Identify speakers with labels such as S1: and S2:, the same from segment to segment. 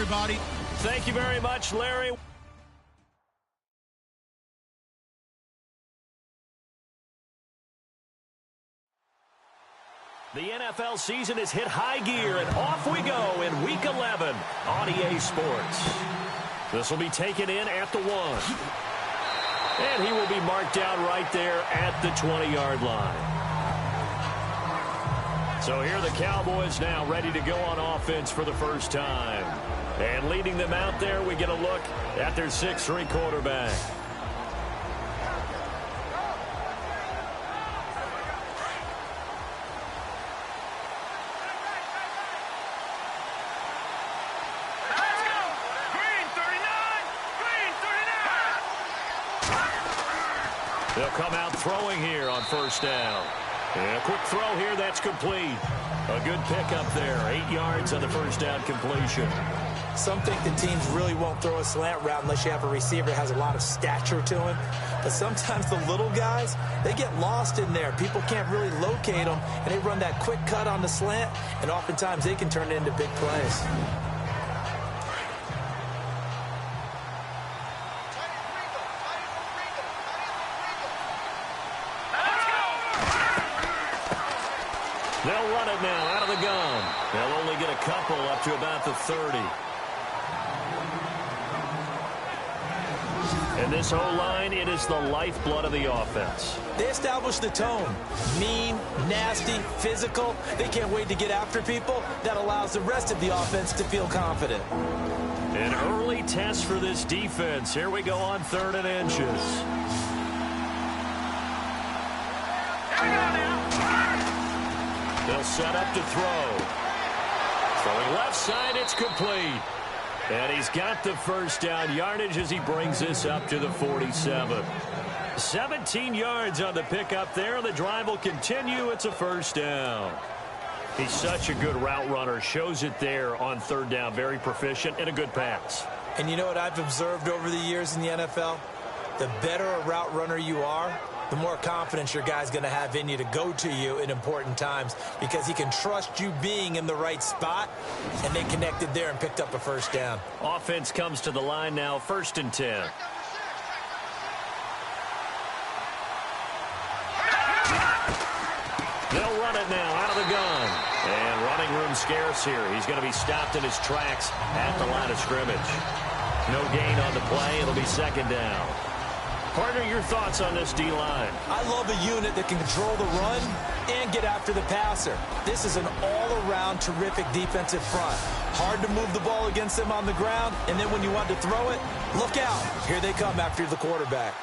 S1: everybody.
S2: Thank you very much, Larry. The NFL season has hit high gear, and off we go in Week 11 on EA Sports. This will be taken in at the 1. And he will be marked down right there at the 20-yard line. So here are the Cowboys now ready to go on offense for the first time. And leading them out there, we get a look at their 6'3" quarterback. They'll come out throwing here on first down. And a quick throw here, that's complete. A good pickup there, 8 yards on the first down completion.
S3: Some think the teams really won't throw a slant route unless you have a receiver that has a lot of stature to him. But sometimes the little guys, they get lost in there. People can't really locate them, and they run that quick cut on the slant, and oftentimes they can turn it into big plays.
S2: They'll run it now out of the gun. They'll only get a couple up to about the 30. And this O-line, it is the lifeblood of the offense.
S3: They establish the tone. Mean, nasty, physical. They can't wait to get after people. That allows the rest of the offense to feel confident.
S2: An early test for this defense. Here we go on 3rd and inches. They'll set up to throw. Throwing left side, it's complete. And he's got the first down yardage as he brings this up to the 47. 17 yards on the pickup there. The drive will continue. It's a first down. He's such a good route runner. Shows it there on 3rd down. Very proficient and a good pass.
S3: And you know what I've observed over the years in the NFL? The better a route runner you are, the more confidence your guy's going to have in you to go to you in important times because he can trust you being in the right spot, and they connected there and picked up a first down.
S2: Offense comes to the line now, 1st and 10. They'll run it now out of the gun. And running room scarce here. He's going to be stopped in his tracks at the line of scrimmage. No gain on the play. It'll be 2nd down. Partner, your thoughts on this D-line?
S3: I love a unit that can control the run and get after the passer. This is an all-around terrific defensive front. Hard to move the ball against them on the ground, and then when you want to throw it, look out. Here they come after the quarterback.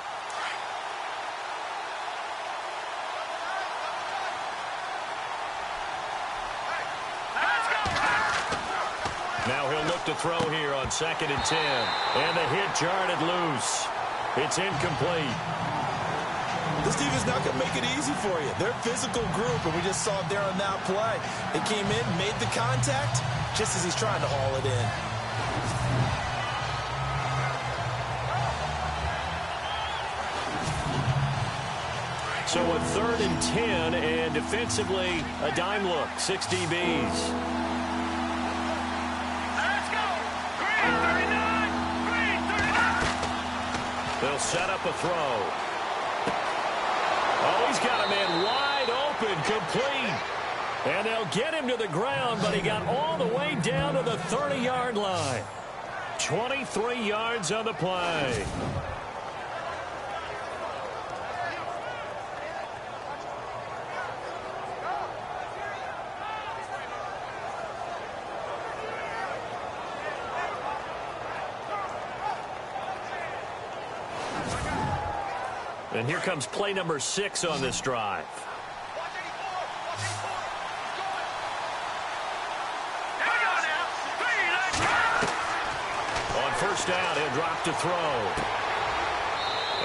S2: Now he'll look to throw here on 2nd and 10. And the hit jarred it loose. It's incomplete.
S3: This defense is not going to make it easy for you. They're a physical group, and we just saw it there on that play. They came in, made the contact, just as he's trying to haul it in.
S2: So a 3rd and 10, and defensively, a dime look, 6 DBs. They'll set up a throw. Oh, he's got a man wide open, complete. And they'll get him to the ground, but he got all the way down to the 30-yard line. 23 yards on the play. And here comes play number 6 on this drive. On 1st down, he'll drop to throw.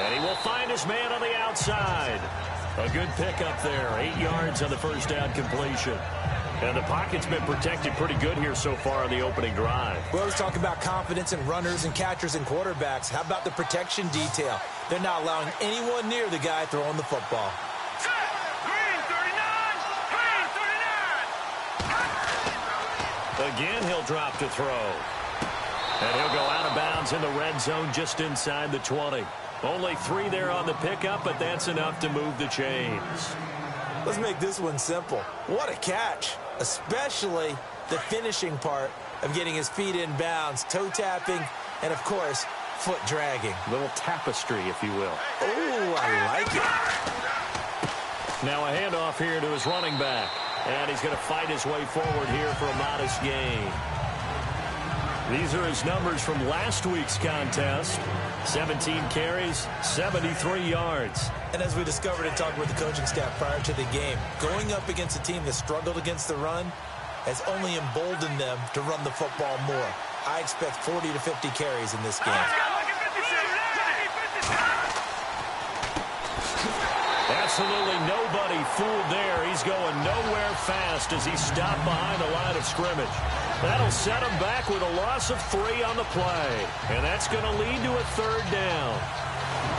S2: And he will find his man on the outside. A good pickup there, 8 yards on the 1st down completion. And the pocket's been protected pretty good here so far on the opening drive.
S3: We always talk about confidence in runners and catchers and quarterbacks. How about the protection detail? They're not allowing anyone near the guy throwing the football.
S2: Again, he'll drop to throw. And he'll go out of bounds in the red zone just inside the 20. Only 3 there on the pickup, but that's enough to move the chains.
S3: Let's make this one simple. What a catch, especially the finishing part of getting his feet in bounds, toe tapping, and, of course, foot dragging.
S2: Little tapestry, if you will.
S3: Oh, I like it.
S2: Now a handoff here to his running back. And he's going to fight his way forward here for a modest gain. These are his numbers from last week's contest. 17 carries, 73 yards.
S3: And as we discovered in talking with the coaching staff prior to the game, going up against a team that struggled against the run has only emboldened them to run the football more. I expect 40 to 50 carries in this game.
S2: Absolutely nobody fooled there. He's going nowhere fast as he's stopped behind the line of scrimmage. That'll set him back with a loss of 3 on the play. And that's going to lead to a 3rd down.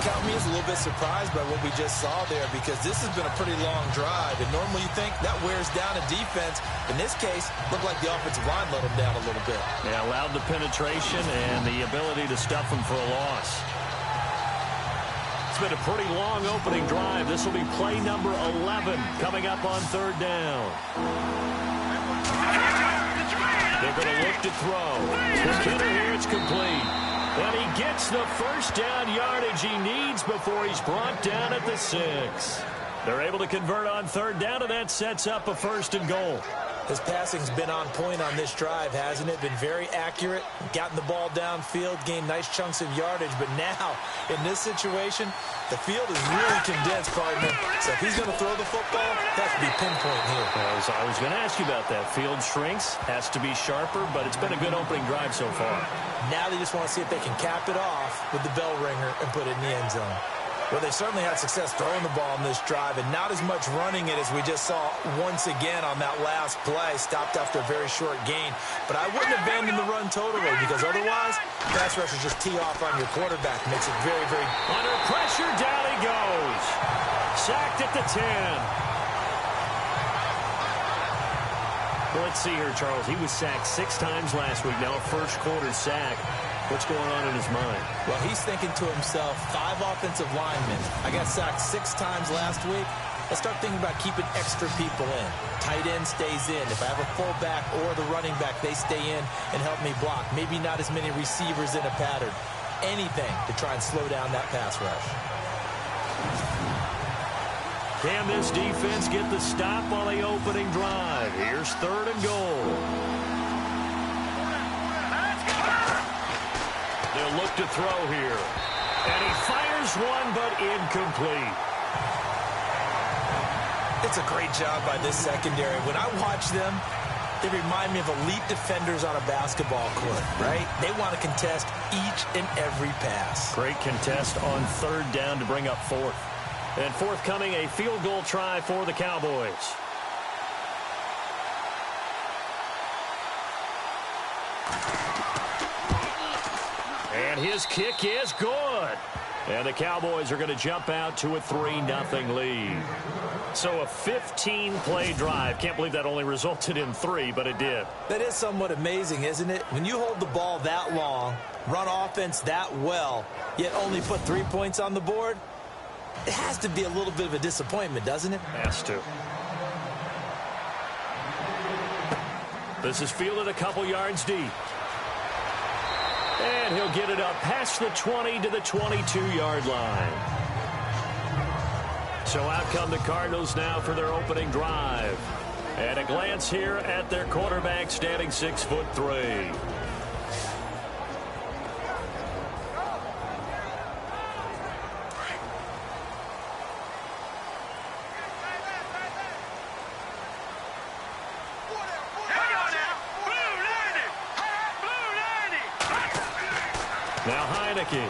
S3: Count me as a little bit surprised by what we just saw there, because this has been a pretty long drive. And normally you think that wears down a defense. In this case, looked like the offensive line let him down a little bit.
S2: Yeah, allowed the penetration and the ability to stuff him for a loss. It's been a pretty long opening drive. This will be play number 11 coming up on 3rd down. They're going to look to throw. McKinnon here, it's complete. And he gets the 1st down yardage he needs before he's brought down at the 6. They're able to convert on 3rd down, and that sets up a 1st and goal.
S3: His passing's been on point on this drive, hasn't it? Been very accurate, gotten the ball downfield, gained nice chunks of yardage. But now, in this situation, the field is really condensed, partner. So if he's going to throw the football, that has to be pinpoint here.
S2: I was going to ask you about that. Field shrinks, has to be sharper, but it's been a good opening drive so far.
S3: Now they just want to see if they can cap it off with the bell ringer and put it in the end zone. Well, they certainly had success throwing the ball in this drive, and not as much running it as we just saw once again on that last play. Stopped after a very short gain. But I wouldn't abandon the run totally, because otherwise, pass rushers just tee off on your quarterback. Makes it very, very...
S2: Under pressure, down he goes. Sacked at the 10. Well, let's see here, Charles. He was sacked 6 times last week. Now a first-quarter sack. What's going on in his mind?
S3: Well, he's thinking to himself, 5 offensive linemen. I got sacked 6 times last week. Let's start thinking about keeping extra people in. Tight end stays in. If I have a fullback or the running back, they stay in and help me block. Maybe not as many receivers in a pattern. Anything to try and slow down that pass rush.
S2: Can this defense get the stop on the opening drive? Here's 3rd and goal. They'll look to throw here. And he fires one, but incomplete.
S3: It's a great job by this secondary. When I watch them, they remind me of elite defenders on a basketball court, right? They want to contest each and every pass.
S2: Great contest on 3rd down to bring up 4th. And forthcoming, a field goal try for the Cowboys. And his kick is good. And the Cowboys are going to jump out to a 3-0 lead. So a 15-play drive. Can't believe that only resulted in 3, but it did.
S3: That is somewhat amazing, isn't it? When you hold the ball that long, run offense that well, yet only put 3 points on the board, it has to be a little bit of a disappointment, doesn't it?
S2: Has to. This is fielded a couple yards deep. And he'll get it up past the 20 to the 22-yard line. So out come the Cardinals now for their opening drive. And a glance here at their quarterback, standing 6'3". Now Heineke.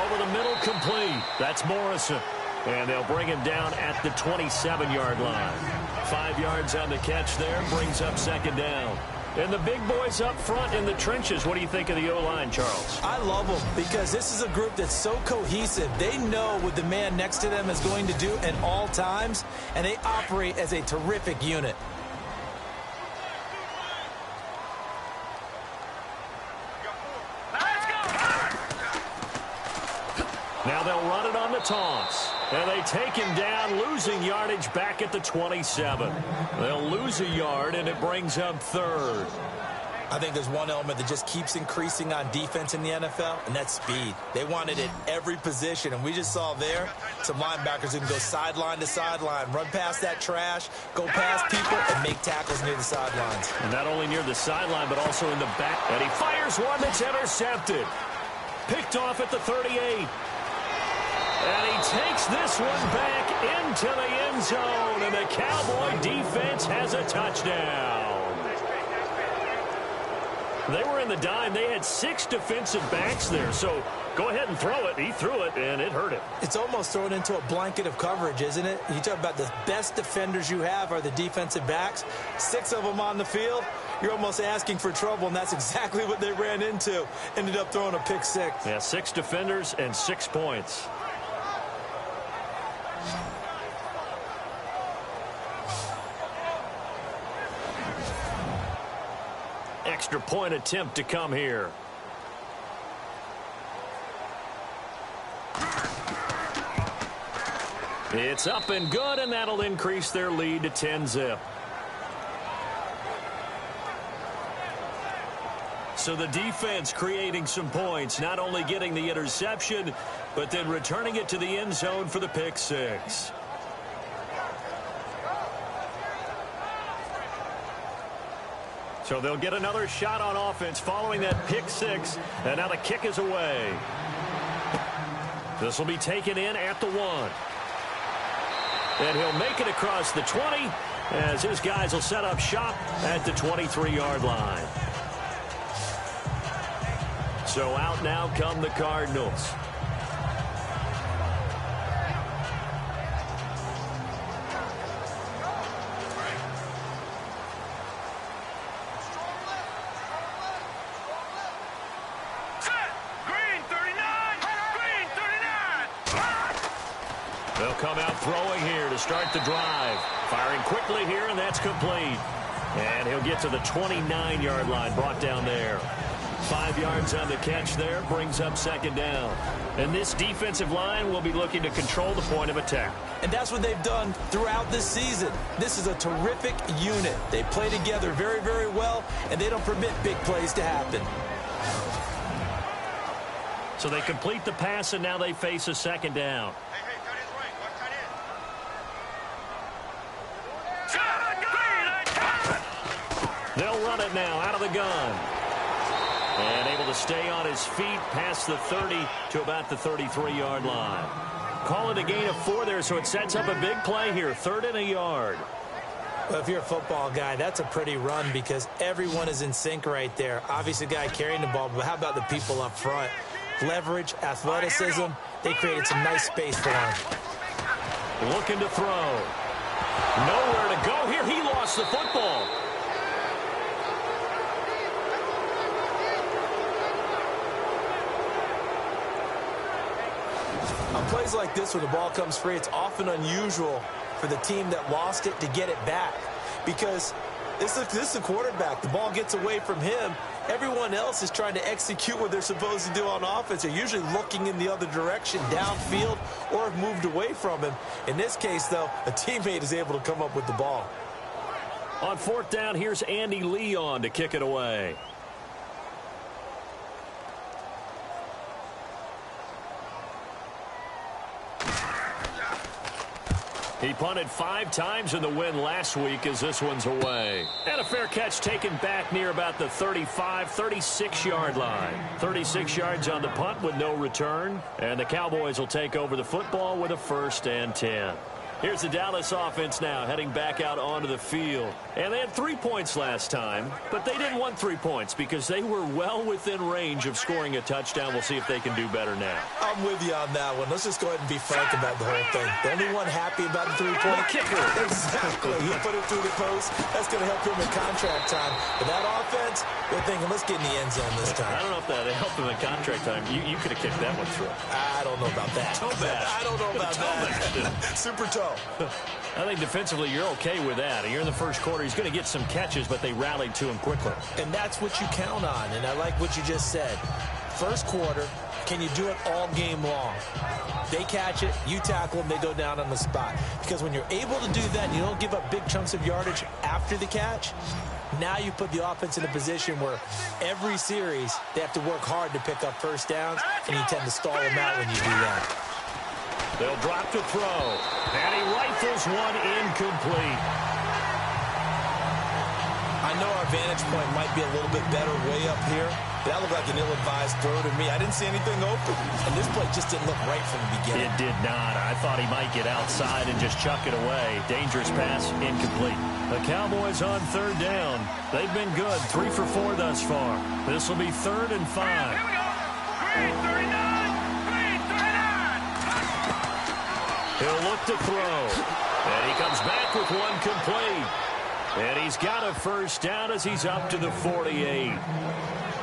S2: Over the middle, complete. That's Morrison. And they'll bring him down at the 27-yard line. 5 yards on the catch there, brings up 2nd down. And the big boys up front in the trenches. What do you think of the O-line, Charles?
S3: I love them because this is a group that's so cohesive. They know what the man next to them is going to do at all times, and they operate as a terrific unit.
S2: toss. And they take him down, losing yardage back at the 27. They'll lose a yard, and it brings up third.
S3: I think there's one element that just keeps increasing on defense in the NFL, and that's speed. They want it at every position, and we just saw there some linebackers who can go sideline to sideline, run past that trash, go past people, and make tackles near the sidelines.
S2: And not only near the sideline, but also in the back. And he fires one that's intercepted. Picked off at the 38. And he takes this one back into the end zone, and the Cowboy defense has a touchdown. They were in the dime. They had 6 defensive backs there, so go ahead and throw it. He threw it, and it hurt him.
S3: It's almost thrown into a blanket of coverage, isn't it? You talk about the best defenders you have are the defensive backs. 6 of them on the field. You're almost asking for trouble, and that's exactly what they ran into. Ended up throwing a pick 6.
S2: Yeah, 6 defenders and 6 points. Extra point attempt to come here. It's up and good, and that'll increase their lead to 10-zip. So the defense creating some points, not only getting the interception, but then returning it to the end zone for the pick 6. So they'll get another shot on offense following that pick 6, and now the kick is away. This will be taken in at the 1. And he'll make it across the 20 as his guys will set up shop at the 23-yard line. So out now come the Cardinals. They'll come out throwing here to start the drive. Firing quickly here, and that's complete. And he'll get to the 29-yard line, brought down there. 5 yards on the catch there, brings up second down. And this defensive line will be looking to control the point of attack.
S3: And that's what they've done throughout this season. This is a terrific unit. They play together very, very well, and they don't permit big plays to happen.
S2: So they complete the pass, and now they face a second down. They'll run it now out of the gun. And able to stay on his feet past the 30 to about the 33-yard line. Call it a gain of 4 there, so it sets up a big play here. 3rd and a yard.
S3: Well, if you're a football guy, that's a pretty run because everyone is in sync right there. Obviously, the guy carrying the ball, but how about the people up front? Leverage, athleticism, they created some nice space for him.
S2: Looking to throw. Nowhere to go here. He lost the football.
S3: On plays like this, when the ball comes free, it's often unusual for the team that lost it to get it back. Because this is a quarterback. The ball gets away from him. Everyone else is trying to execute what they're supposed to do on offense. They're usually looking in the other direction, downfield, or have moved away from him. In this case, though, a teammate is able to come up with the ball.
S2: On 4th down, here's Andy Leon to kick it away. He punted 5 times in the win last week as this one's away. And a fair catch taken back near about the 35, 36-yard line. 36 yards on the punt with no return. And the Cowboys will take over the football with a 1st and 10. Here's the Dallas offense now heading back out onto the field. And they had 3 points last time, but they didn't want 3 points because they were well within range of scoring a touchdown. We'll see if they can do better now.
S3: I'm with you on that one. Let's just go ahead and be frank about the whole thing. The only one happy about the 3-point
S2: kicker.
S3: Exactly. He put it through the post. That's going to help him in contract time. But that offense, they're thinking, let's get in the end zone this time.
S2: I don't know if that helped him in contract time. You could have kicked that one through.
S3: I don't know about that.
S2: Toe bash.
S3: I don't know about that. Super toe.
S2: I think defensively you're okay with that. You're in the first quarter. He's going to get some catches, but they rallied to him quickly.
S3: And that's what you count on. And I like what you just said. First quarter, Can you do it all game long? They catch it, you tackle them, they go down on the spot. Because when you're able to do that and you don't give up big chunks of yardage after the catch, now you put the offense in a position where every series they have to work hard to pick up first downs, and you tend to stall them out when you do that.
S2: They'll drop to throw, and he rifles one incomplete.
S3: I know our vantage point might be a little bit better way up here, but that looked like an ill-advised throw to me. I didn't see anything open, and this play just didn't look right from the beginning.
S2: It did not. I thought he might get outside and just chuck it away. Dangerous pass, incomplete. The Cowboys on third down. They've been good, 3 for 4 thus far. This will be 3rd and 5.
S1: Here we go. Green 39. Green 39.
S2: He'll look to throw, and he comes back with one complete. And he's got a first down as he's up to the 48.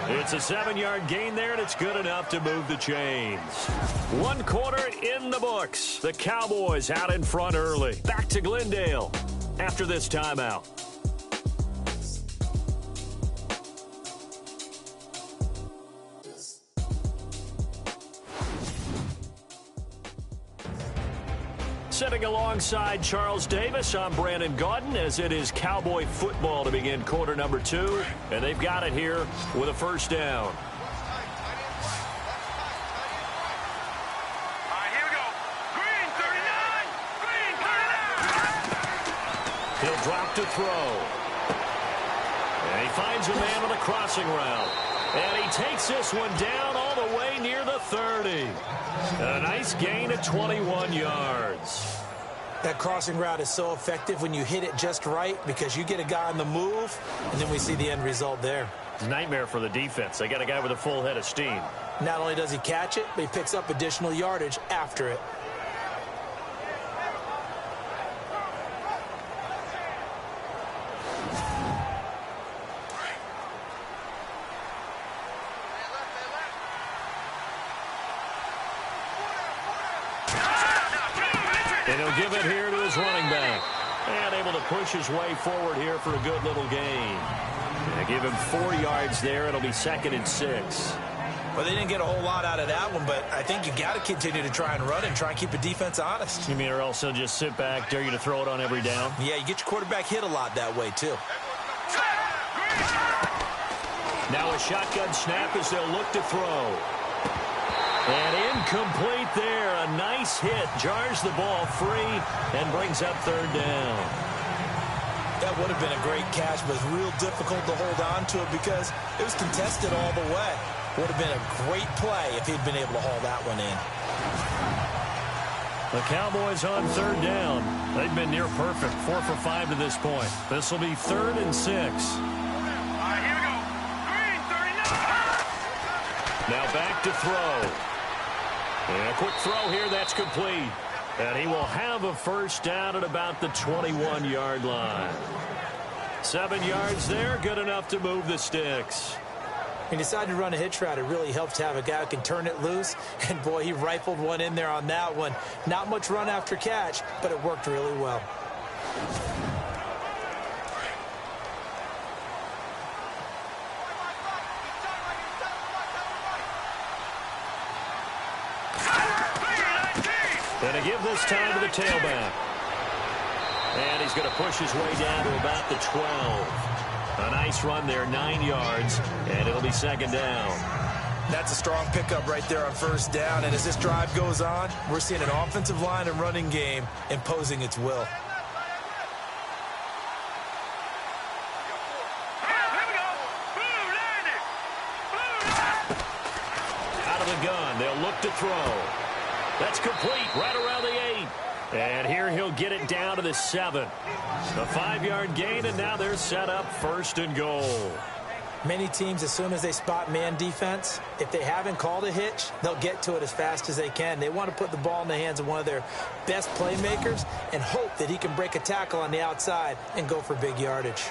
S2: It's a 7-yard gain there, and it's good enough to move the chains. 1 quarter in the books. The Cowboys out in front early. Back to Glendale after this timeout. Sitting alongside Charles Davis, I'm Brandon Gaudin, as it is Cowboy football to begin quarter number 2. And they've got it here with a first down.
S1: All right, here we go. Green 39. Green 39.
S2: He'll drop to throw. And he finds a man on the crossing route. And he takes this one down all the way near the 30. A nice gain of 21 yards.
S3: That crossing route is so effective when you hit it just right, because you get a guy on the move, and then we see the end result there.
S2: It's a nightmare for the defense. They got a guy with a full head of steam.
S3: Not only does he catch it, but he picks up additional yardage after it.
S2: And he'll give it here to his running back. And able to push his way forward here for a good little gain. And give him 4 yards there. It'll be 2nd and 6.
S3: Well, they didn't get a whole lot out of that one, but I think you got to continue to try and run and try and keep the defense honest.
S2: You mean, or also just sit back, dare you to throw it on every down?
S3: Yeah, you get your quarterback hit a lot that way, too.
S2: Now a shotgun snap as they'll look to throw. And incomplete there. A nice hit. Jars the ball free and brings up 3rd down.
S3: That would have been a great catch, but it's real difficult to hold on to it because it was contested all the way. Would have been a great play if he'd been able to haul that one in.
S2: The Cowboys on 3rd down. They've been near perfect. 4 for 5 to this point. This will be 3rd and 6.
S1: All right, here we go. Green 39.
S2: Now back to throw. And a quick throw here, that's complete. And he will have a first down at about the 21-yard line. 7 yards there, good enough to move the sticks.
S3: He decided to run a hitch route. It really helps to have a guy who can turn it loose. And, boy, he rifled one in there on that one. Not much run after catch, but it worked really well.
S2: And to give this time to the tailback. And he's going to push his way down to about the 12. A nice run there, 9 yards, and it'll be 2nd down.
S3: That's a strong pickup right there on first down. And as this drive goes on, we're seeing an offensive line and running game imposing its will.
S2: Out of the gun, they'll look to throw. That's complete, right around the 8. And here he'll get it down to the 7. A 5-yard gain, and now they're set up 1st and goal.
S3: Many teams, as soon as they spot man defense, if they haven't called a hitch, they'll get to it as fast as they can. They want to put the ball in the hands of one of their best playmakers and hope that he can break a tackle on the outside and go for big yardage.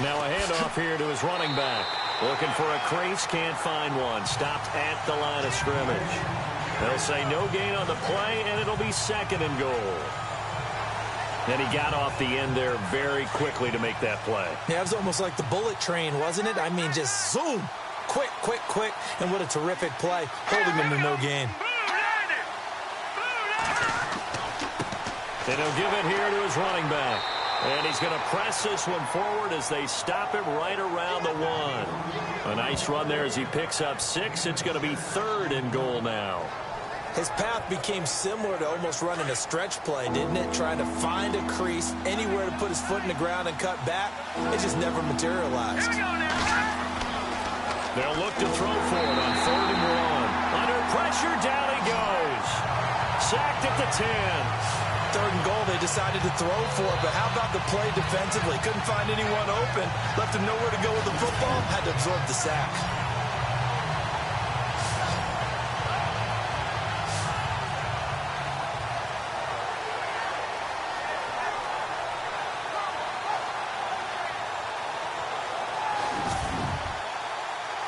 S2: Now a handoff here to his running back. Looking for a crease, can't find one. Stopped at the line of scrimmage. They'll say no gain on the play, and it'll be 2nd and goal. And he got off the end there very quickly to make that play.
S3: Yeah, it was almost like the bullet train, wasn't it? I mean, just zoom. Quick, quick, quick. And what a terrific play, holding him to no gain.
S2: And he'll give it here to his running back. And he's going to press this one forward as they stop him right around the 1. A nice run there as he picks up 6. It's going to be 3rd and goal now.
S3: His path became similar to almost running a stretch play, didn't it? Trying to find a crease, anywhere to put his foot in the ground and cut back. It just never materialized.
S2: They'll look to throw for it on 3rd and 1. Under pressure, down he goes. Sacked at the 10.
S3: 3rd and goal, they decided to throw for it, but how about the play defensively? Couldn't find anyone open, left him nowhere to go with the football, had to absorb the sack.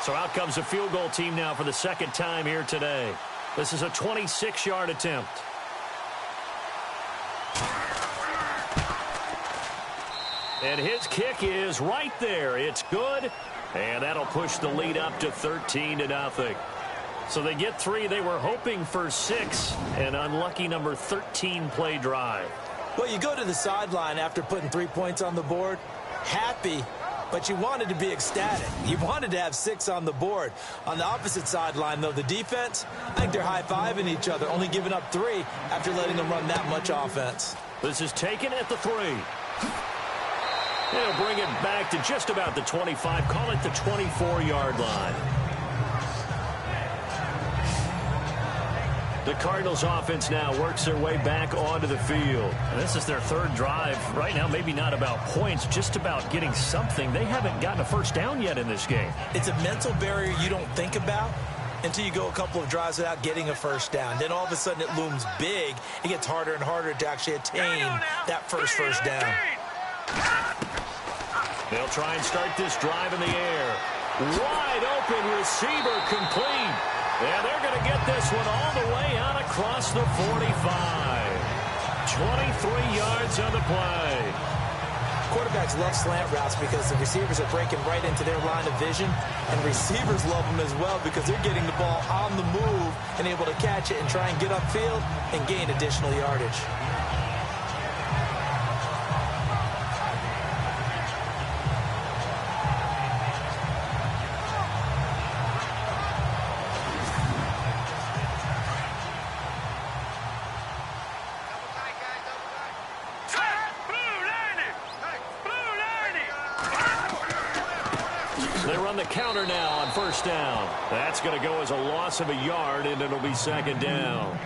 S2: So out comes the field goal team now for the 2nd time here today. This is a 26-yard attempt. And his kick is right there. It's good. And that'll push the lead up to 13-0. So they get 3. They were hoping for 6. An unlucky number 13 play drive.
S3: Well, you go to the sideline after putting 3 points on the board, happy, but you wanted to be ecstatic. You wanted to have 6 on the board. On the opposite sideline, though, the defense, I think they're high-fiving each other, only giving up 3 after letting them run that much offense.
S2: This is taken at the 3. They'll bring it back to just about the 25. Call it the 24-yard line. The Cardinals offense now works their way back onto the field. And this is their 3rd drive. Right now, maybe not about points, just about getting something. They haven't gotten a first down yet in this game.
S3: It's a mental barrier you don't think about until you go a couple of drives without getting a first down. Then all of a sudden it looms big. It gets harder and harder to actually attain that first down.
S2: They'll try and start this drive in the air. Wide open receiver complete. And they're going to get this one all the way out across the 45. 23 yards on the play.
S3: Quarterbacks love slant routes because the receivers are breaking right into their line of vision. And receivers love them as well because they're getting the ball on the move and able to catch it and try and get upfield and gain additional yardage.
S2: They run the counter now on 1st down. That's going to go as a loss of a yard, and it'll be 2nd down.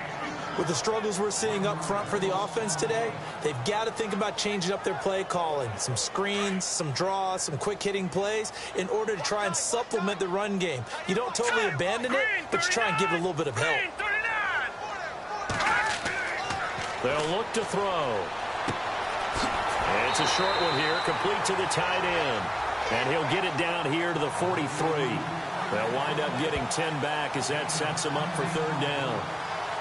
S3: With the struggles we're seeing up front for the offense today, they've got to think about changing up their play calling. Some screens, some draws, some quick-hitting plays in order to try and supplement the run game. You don't totally abandon it, but you try and give it a little bit of help.
S2: They'll look to throw. And it's a short one here, complete to the tight end. And he'll get it down here to the 43. They'll wind up getting 10 back as that sets them up for 3rd down.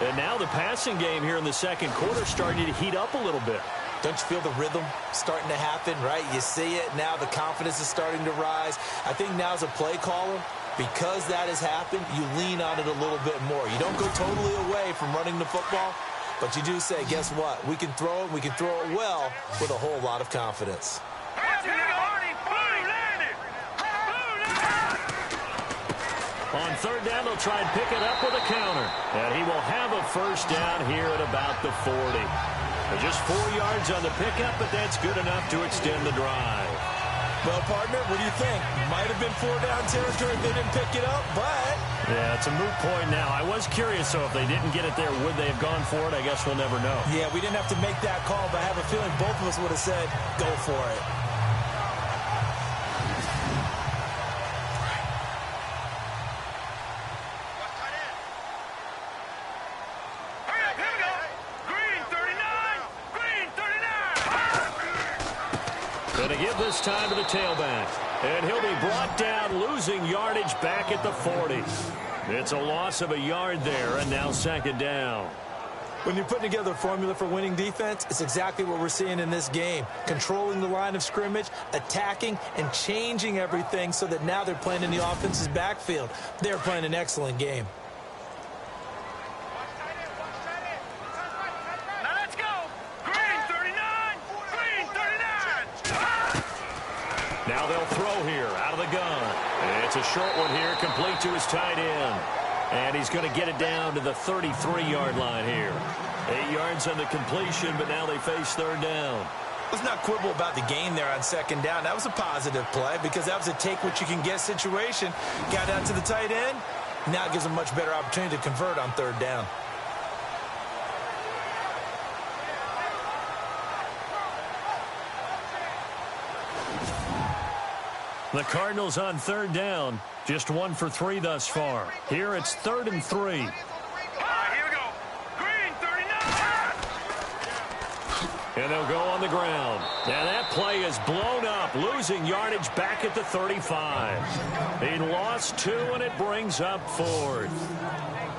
S2: And now the passing game here in the 2nd quarter starting to heat up a little bit.
S3: Don't you feel the rhythm starting to happen, right? You see it now. The confidence is starting to rise. I think now as a play caller, because that has happened, you lean on it a little bit more. You don't go totally away from running the football, but you do say, guess what? We can throw it. We can throw it well with a whole lot of confidence.
S2: On 3rd down, they'll try and pick it up with a counter. And he will have a first down here at about the 40. Just 4 yards on the pickup, but that's good enough to extend the drive.
S3: Well, partner, what do you think? Might have been 4-down territory if they didn't pick it up, but...
S2: Yeah, it's a moot point now. I was curious, so if they didn't get it there, would they have gone for it? I guess we'll never know.
S3: Yeah, we didn't have to make that call, but I have a feeling both of us would have said, go for it.
S2: Going to give this time to the tailback. And he'll be brought down, losing yardage back at the 40. It's a loss of a yard there, and now second down.
S3: When you're putting together a formula for winning defense, it's exactly what we're seeing in this game. Controlling the line of scrimmage, attacking, and changing everything so that now they're playing in the offense's backfield. They're playing an excellent game.
S1: Now let's go. Green 39. Green 39.
S2: Now they'll throw here out of the gun. It's a short one here, complete to his tight end. And he's going to get it down to the 33-yard line here. 8 yards on the completion, but now they face third down.
S3: Let's not quibble about the gain there on second down. That was a positive play because that was a take-what-you-can-get situation. Got out to the tight end. Now it gives them a much better opportunity to convert on third down.
S2: The Cardinals on third down, just 1 for 3 thus far. Here it's 3rd and 3.
S1: Here we go. Green 39.
S2: And they'll go on the ground. Now that play is blown up, losing yardage back at the 35. He lost 2, and it brings up 4th.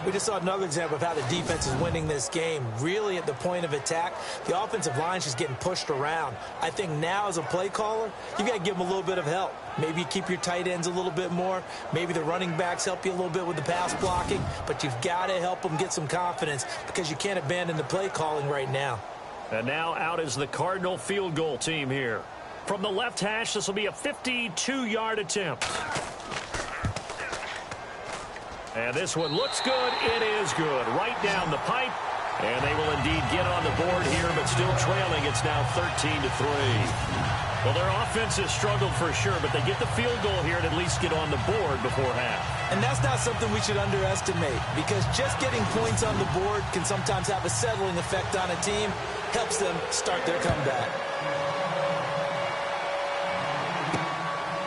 S3: We just saw another example of how the defense is winning this game. Really at the point of attack, the offensive line is just getting pushed around. I think now as a play caller, you got to give them a little bit of help. Maybe you keep your tight ends a little bit more. Maybe the running backs help you a little bit with the pass blocking. But you've got to help them get some confidence because you can't abandon the play calling right now.
S2: And now out is the Cardinal field goal team here. From the left hash, this will be a 52-yard attempt. And this one looks good. It is good. Right down the pipe. And they will indeed get on the board here, but still trailing. It's now 13-3. Well, their offense has struggled for sure, but they get the field goal here and at least get on the board before half.
S3: And that's not something we should underestimate because just getting points on the board can sometimes have a settling effect on a team. Helps them start their comeback.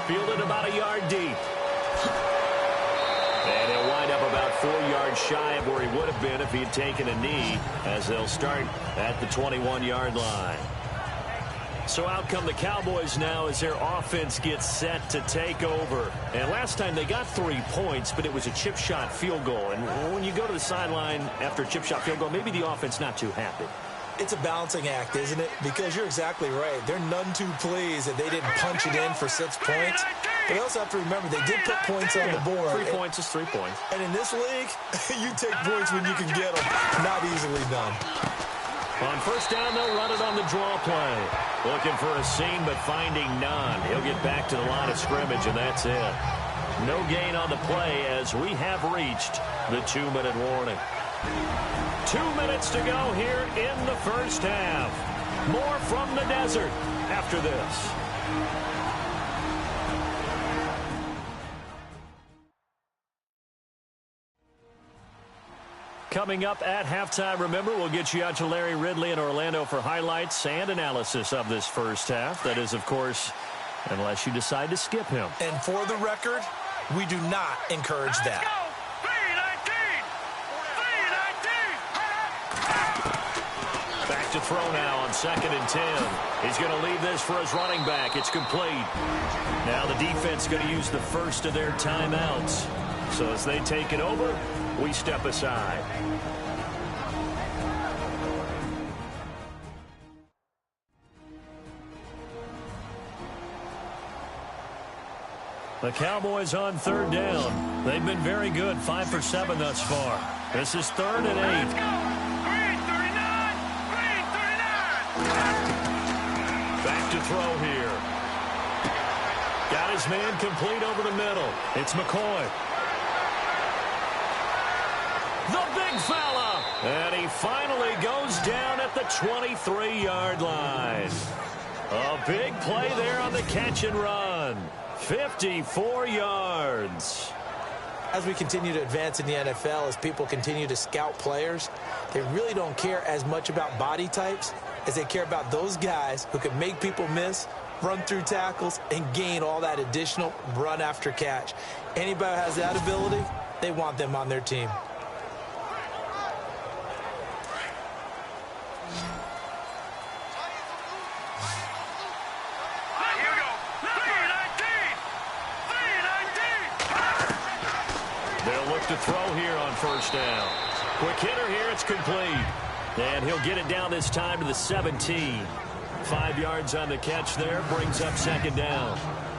S2: Fielded about a yard deep. And he'll wind up about 4 yards shy of where he would have been if he had taken a knee, as they'll start at the 21-yard line. So out come the Cowboys now as their offense gets set to take over. And last time they got 3 points, but it was a chip shot field goal. And when you go to the sideline after a chip shot field goal, maybe the offense not too happy.
S3: It's a balancing act, isn't it? Because you're exactly right. They're none too pleased that they didn't punch it in for 6 points. But they also have to remember they did put points on the board.
S2: 3 points is 3 points.
S3: And in this league, you take points when you can get them. Not easily done.
S2: On first down, they'll run it on the draw play. Looking for a seam, but finding none. He'll get back to the line of scrimmage, and that's it. No gain on the play as we have reached the 2-minute warning. 2 minutes to go here in the first half. More from the desert after this. Coming up at halftime, remember, we'll get you out to Larry Ridley in Orlando for highlights and analysis of this first half. That is, of course, unless you decide to skip him.
S3: And for the record, we do not encourage that.
S2: Back to throw now on 2nd and 10. He's going to leave this for his running back. It's complete. Now the defense going to use the first of their timeouts. So as they take it over, we step aside. The Cowboys on third down. They've been very good, 5 for 7 thus far. This is 3rd and 8. Back to throw here. Got his man complete over the middle. It's McCoy. The big fella. And he finally goes down at the 23-yard line. A big play there on the catch and run. 54 yards.
S3: As we continue to advance in the NFL, as people continue to scout players, they really don't care as much about body types as they care about those guys who can make people miss, run through tackles, and gain all that additional run after catch. Anybody who has that ability, they want them on their team.
S2: to throw here on first down. Quick hitter here. It's complete. And he'll get it down this time to the 17. 5 yards on the catch there. Brings up second down.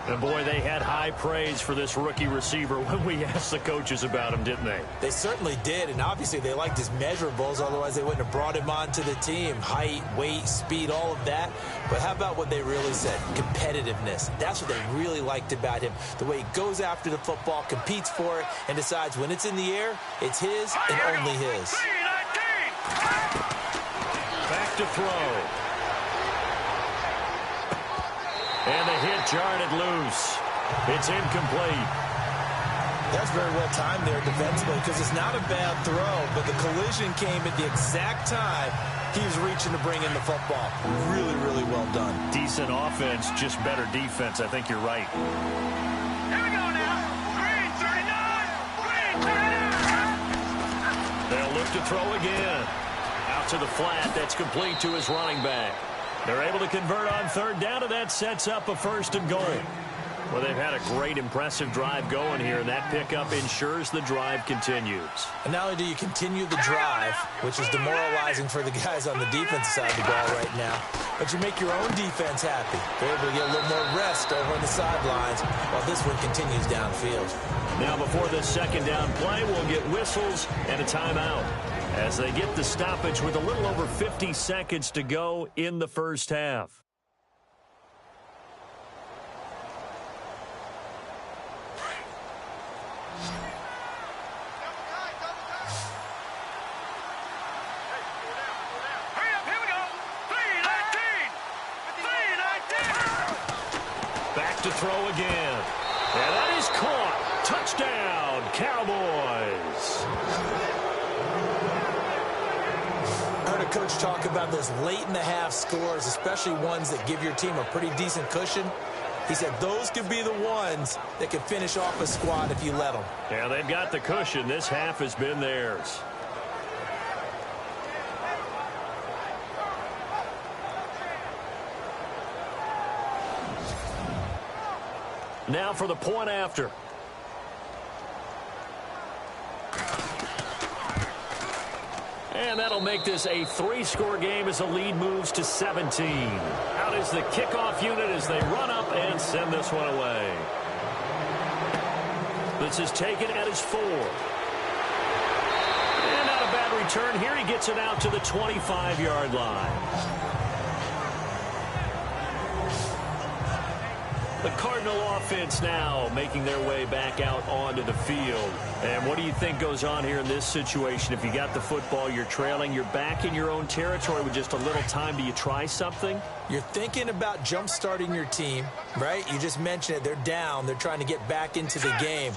S2: And, boy, they had high praise for this rookie receiver when we asked the coaches about him, didn't they?
S3: They certainly did, and obviously they liked his measurables. Otherwise, they wouldn't have brought him onto the team. Height, weight, speed, all of that. But how about what they really said? Competitiveness. That's what they really liked about him. The way he goes after the football, competes for it, and decides when it's in the air, it's his and only his.
S2: Back to throw. And the hit jarred it loose. It's incomplete.
S3: That's very well timed there defensively because it's not a bad throw, but the collision came at the exact time he was reaching to bring in the football. Really, really well done.
S2: Decent offense, just better defense. I think you're right.
S1: Here we go now. Green 39. Green 39.
S2: They'll look to throw again. Out to the flat. That's complete to his running back. They're able to convert on third down, and that sets up a first and goal. Well, they've had a great, impressive drive going here, and that pickup ensures the drive continues.
S3: And not only do you continue the drive, which is demoralizing for the guys on the defensive side of the ball right now, but you make your own defense happy. They're able to get a little more rest over on the sidelines while this one continues downfield.
S2: Now, before this second down play, we'll get whistles and a timeout as they get the stoppage with a little over 50 seconds to go in the first half. Back to throw again. And that is caught. Touchdown, Cowboys.
S3: I heard a coach talk about those late-in-the-half scores, especially ones that give your team a pretty decent cushion. He said those could be the ones that could finish off a squad if you let them.
S2: Yeah, they've got the cushion. This half has been theirs. Now for the point after. And that'll make this a 3-score game as the lead moves to 17. Out is the kickoff unit as they run up and send this one away. This is taken at his 4. And not a bad return here. He gets it out to the 25-yard line. The Cardinal offense now making their way back out onto the field. And what do you think goes on here in this situation? If you got the football, you're trailing, you're back in your own territory with just a little time. Do you try something?
S3: You're thinking about jump-starting your team, right? You just mentioned it. They're down. They're trying to get back into the game.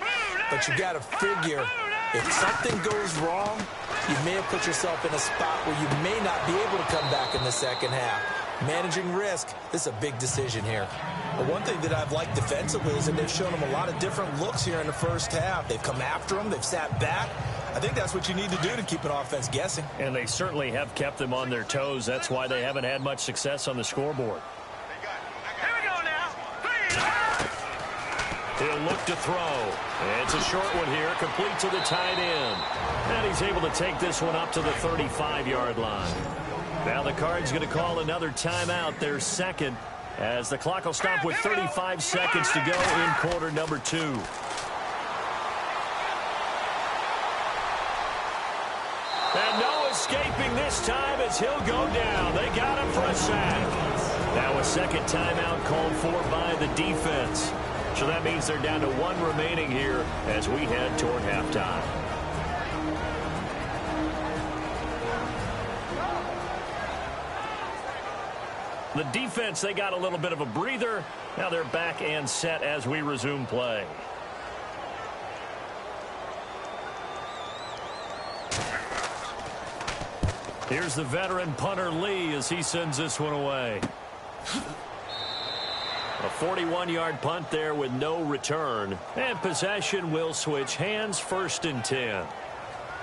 S3: But you got to figure if something goes wrong, you may have put yourself in a spot where you may not be able to come back in the second half. Managing risk, this is a big decision here. But one thing that I've liked defensively is that they've shown them a lot of different looks here in the first half. They've come after them. They've sat back. I think that's what you need to do to keep an offense guessing.
S2: And they certainly have kept them on their toes. That's why they haven't had much success on the scoreboard.
S1: Here we go now.
S2: He'll look to throw. It's a short one here, complete to the tight end. And he's able to take this one up to the 35-yard line. Now the Cards going to call another timeout, their second, as the clock will stop with 35 seconds to go in quarter number 2. And no escaping this time as he'll go down. They got him for a sack. Now a second timeout called for by the defense. So that means they're down to 1 remaining here as we head toward halftime. The defense, they got a little bit of a breather. Now they're back and set as we resume play. Here's the veteran punter Lee as he sends this one away. A 41-yard punt there with no return. And possession will switch hands, 1st and 10.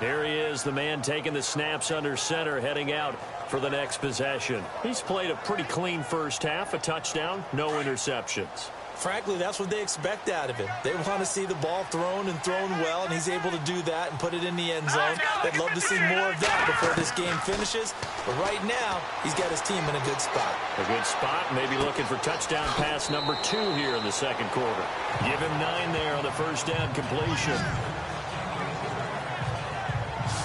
S2: Here he is, the man taking the snaps under center, heading out for the next possession. He's played a pretty clean first half, a touchdown, no interceptions.
S3: Frankly, that's what they expect out of him. They want to see the ball thrown and thrown well, and he's able to do that and put it in the end zone. They'd love to see more of that before this game finishes. But right now, he's got his team in a good spot.
S2: A good spot, maybe looking for touchdown pass number 2 here in the second quarter. Give him 9 there on the first down completion.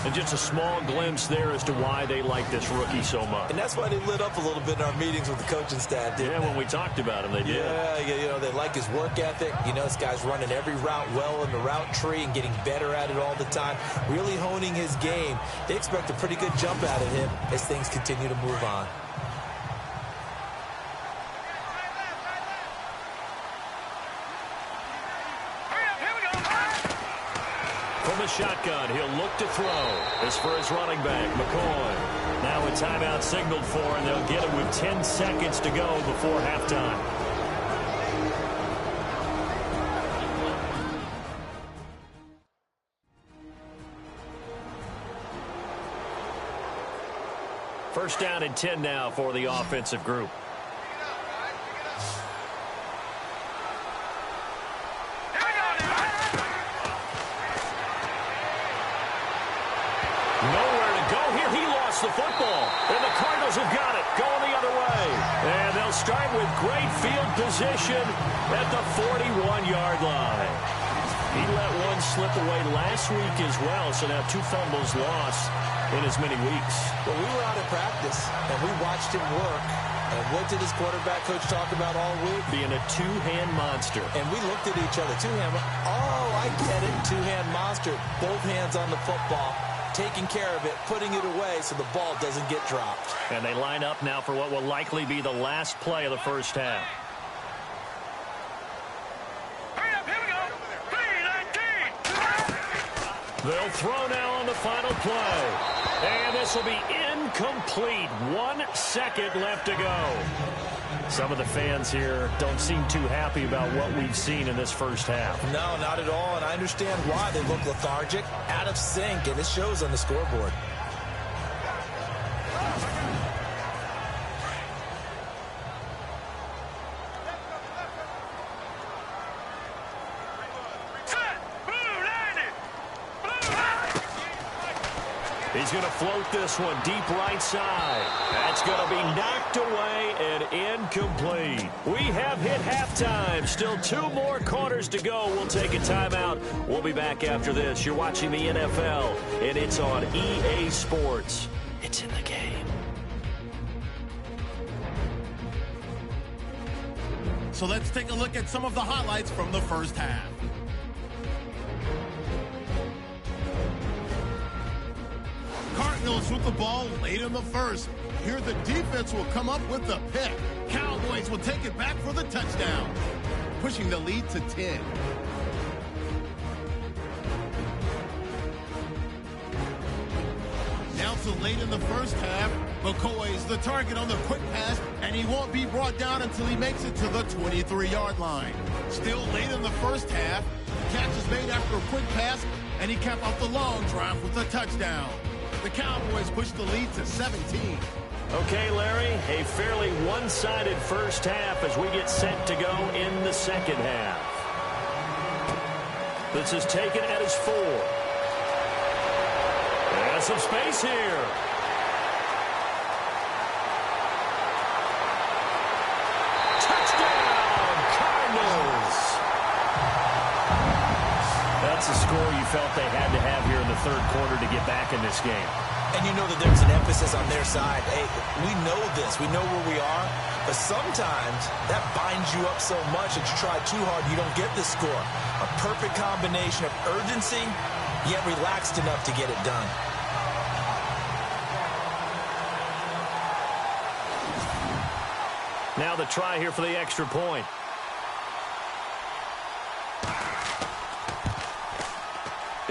S2: And just a small glimpse there as to why they like this rookie so much.
S3: And that's why they lit up a little bit in our meetings with the coaching staff, didn't they?
S2: When we talked about him, they did.
S3: Yeah, they like his work ethic. This guy's running every route well in the route tree and getting better at it all the time, really honing his game. They expect a pretty good jump out of him as things continue to move on.
S2: From the shotgun, he'll look to throw. This for his running back, McCoy. Now a timeout signaled for, and they'll get it with 10 seconds to go before halftime. First down and 10 now for the offensive group. Nowhere to go here. He lost the football. And the Cardinals have got it. Going the other way. And they'll start with great field position at the 41-yard line. He let one slip away last week as well, so now 2 fumbles lost in as many weeks.
S3: Well, we were out at practice, and we watched him work. And what did his quarterback coach talk about all week?
S2: Being a two-hand monster.
S3: And we looked at each other. Two-hand. Oh, I get it. Two-hand monster. Both hands on the football, taking care of it, putting it away so the ball doesn't get dropped.
S2: And they line up now for what will likely be the last play of the first half. They'll throw now on the final play. And this will be incomplete. 1 second left to go. Some of the fans here don't seem too happy about what we've seen in this first half.
S3: No, not at all, and I understand why. They look lethargic, out of sync, and it shows on the scoreboard.
S2: He's going to float this one deep right side. That's going to be knocked away and incomplete. We have hit halftime. Still 2 more quarters to go. We'll take a timeout. We'll be back after this. You're watching the NFL, and it's on EA Sports. It's in the game.
S4: So let's take a look at some of the highlights from the first half. Cardinals with the ball late in the first. Here the defense will come up with the pick. Cowboys will take it back for the touchdown, pushing the lead to 10. Now to late in the first half, McCoy is the target on the quick pass, and he won't be brought down until he makes it to the 23-yard line. Still late in the first half, the catch is made after a quick pass, and he capped off the long drive with a touchdown. The Cowboys push the lead to 17.
S2: Okay, Larry, a fairly one-sided first half as we get set to go in the second half. This is taken at his 4. There's some space here. Touchdown, Cardinals! That's a score you felt they had to have here in the third quarter to get back in this game.
S3: And you know that there's an emphasis on their side. Hey, we know this. We know where we are. But sometimes that binds you up so much that you try too hard and you don't get the score. A perfect combination of urgency, yet relaxed enough to get it done.
S2: Now the try here for the extra point.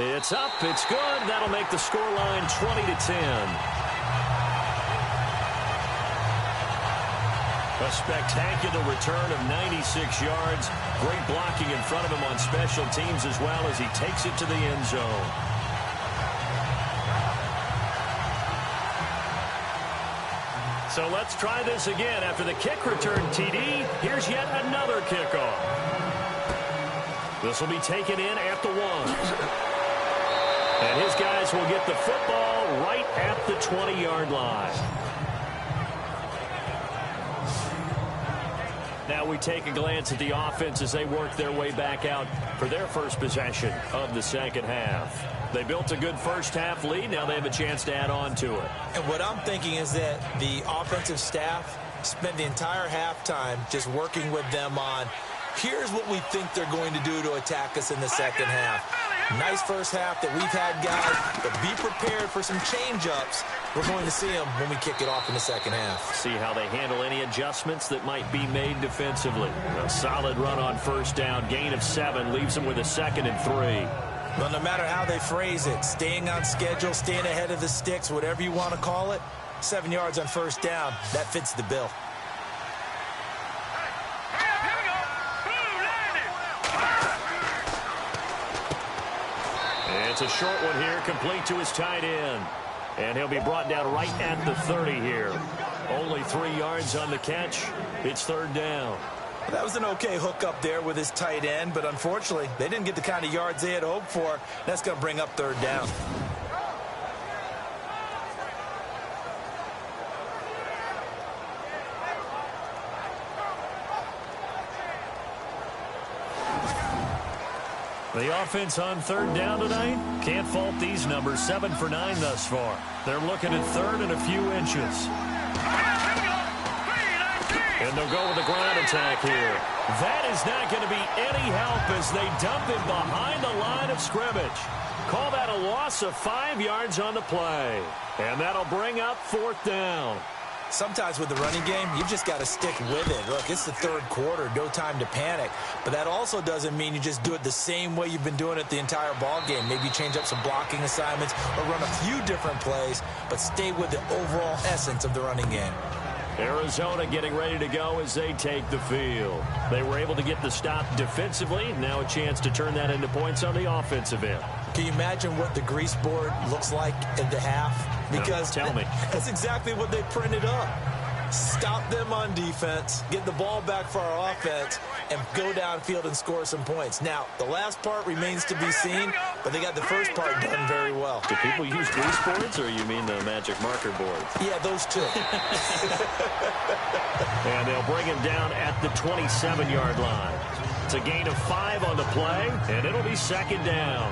S2: It's up. It's good. That'll make the scoreline 20-10. A spectacular return of 96 yards. Great blocking in front of him on special teams as well as he takes it to the end zone. So let's try this again. After the kick return TD, here's yet another kickoff. This will be taken in at the 1. And his guys will get the football right at the 20-yard line. Now we take a glance at the offense as they work their way back out for their first possession of the second half. They built a good first half lead. Now they have a chance to add on to it.
S3: And what I'm thinking is that the offensive staff spent the entire halftime just working with them on, here's what we think they're going to do to attack us in the second half. Nice first half that we've had, guys, but be prepared for some change-ups. We're going to see them when we kick it off in the second half.
S2: See how they handle any adjustments that might be made defensively. A solid run on first down. Gain of 7 leaves them with a 2nd and 3.
S3: Well, no matter how they phrase it, staying on schedule, staying ahead of the sticks, whatever you want to call it, 7 yards on first down, that fits the bill.
S2: It's a short one here, complete to his tight end. And he'll be brought down right at the 30 here. Only 3 yards on the catch. It's 3rd down.
S3: That was an okay hook up there with his tight end, but unfortunately, they didn't get the kind of yards they had hoped for. That's going to bring up 3rd down.
S2: The offense on 3rd down tonight, can't fault these numbers. 7 for 9 thus far. They're looking at 3rd and a few inches. And they'll go with the ground attack here. That is not going to be any help as they dump him behind the line of scrimmage. Call that a loss of 5 yards on the play. And that'll bring up 4th down.
S3: Sometimes with the running game, you've just got to stick with it. Look, it's the 3rd quarter, no time to panic. But that also doesn't mean you just do it the same way you've been doing it the entire ball game. Maybe change up some blocking assignments or run a few different plays, but stay with the overall essence of the running game.
S2: Arizona getting ready to go as they take the field. They were able to get the stop defensively. Now a chance to turn that into points on the offensive end.
S3: Can you imagine what the grease board looks like at the half? Because
S2: no, tell me.
S3: That's exactly what they printed up. Stop them on defense, get the ball back for our offense, and go downfield and score some points. Now, the last part remains to be seen, but they got the first part done very well.
S2: Do people use grease boards, or you mean the magic marker boards?
S3: Yeah, those two.
S2: And they'll bring him down at the 27-yard line. It's a gain of 5 on the play, and it'll be 2nd down.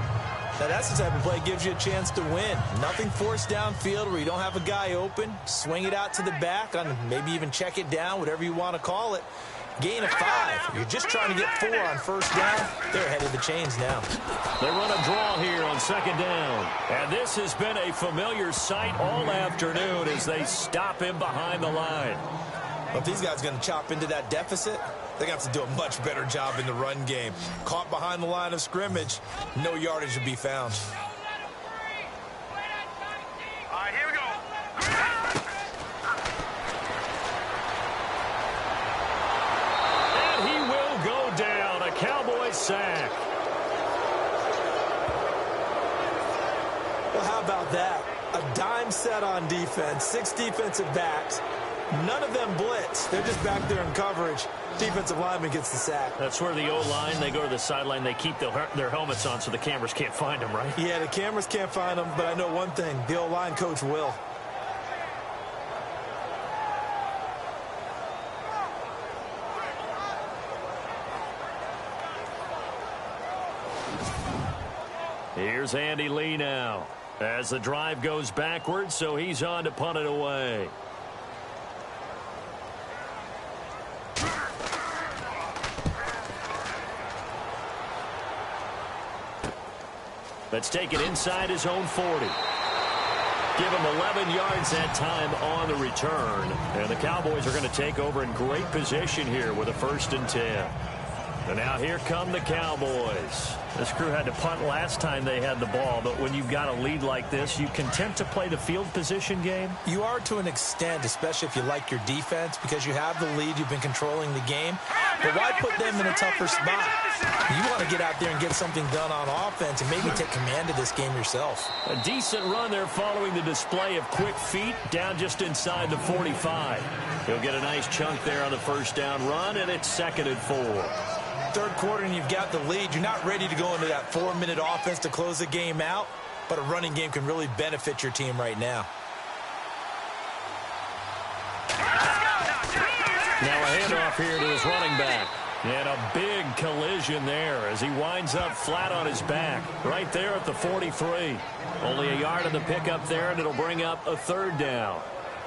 S3: Now, that's the type of play that gives you a chance to win. Nothing forced downfield where you don't have a guy open. Swing it out to the back, on maybe even check it down, whatever you want to call it. Gain of 5. You're just trying to get 4 on first down. They're ahead of the chains now.
S2: They run a draw here on 2nd down. And this has been a familiar sight all afternoon as they stop him behind the line.
S3: Well, if these guys are going to chop into that deficit, they're going to have to do a much better job in the run game. Caught behind the line of scrimmage, no yardage to be found.
S1: All right, here we go.
S2: And he will go down. A Cowboys sack.
S3: Well, how about that? A dime set on defense, 6 defensive backs. None of them blitz. They're just back there in coverage. Defensive lineman gets the sack.
S2: That's where the O-line, they go to the sideline, they keep their helmets on so the cameras can't find them, right?
S3: Yeah, the cameras can't find them, but I know one thing. The O-line coach will.
S2: Here's Andy Lee now as the drive goes backwards, so he's on to punt it away. Let's take it inside his own 40. Give him 11 yards that time on the return. And the Cowboys are going to take over in great position here with a 1st and 10. And now here come the Cowboys. This crew had to punt last time they had the ball, but when you've got a lead like this, you content to play the field position game?
S3: You are to an extent, especially if you like your defense, because you have the lead, you've been controlling the game. But why put them in a tougher spot? You want to get out there and get something done on offense and maybe take command of this game yourself.
S2: A decent run there following the display of quick feet down just inside the 45. He'll get a nice chunk there on the first down run, and it's 2nd and 4.
S3: Third quarter and you've got the lead. You're not ready to go into that 4-minute offense to close the game out, but a running game can really benefit your team right now.
S2: Now a handoff here to his running back. And a big collision there as he winds up flat on his back right there at the 43. Only a yard on the pickup there, and it'll bring up a 3rd down.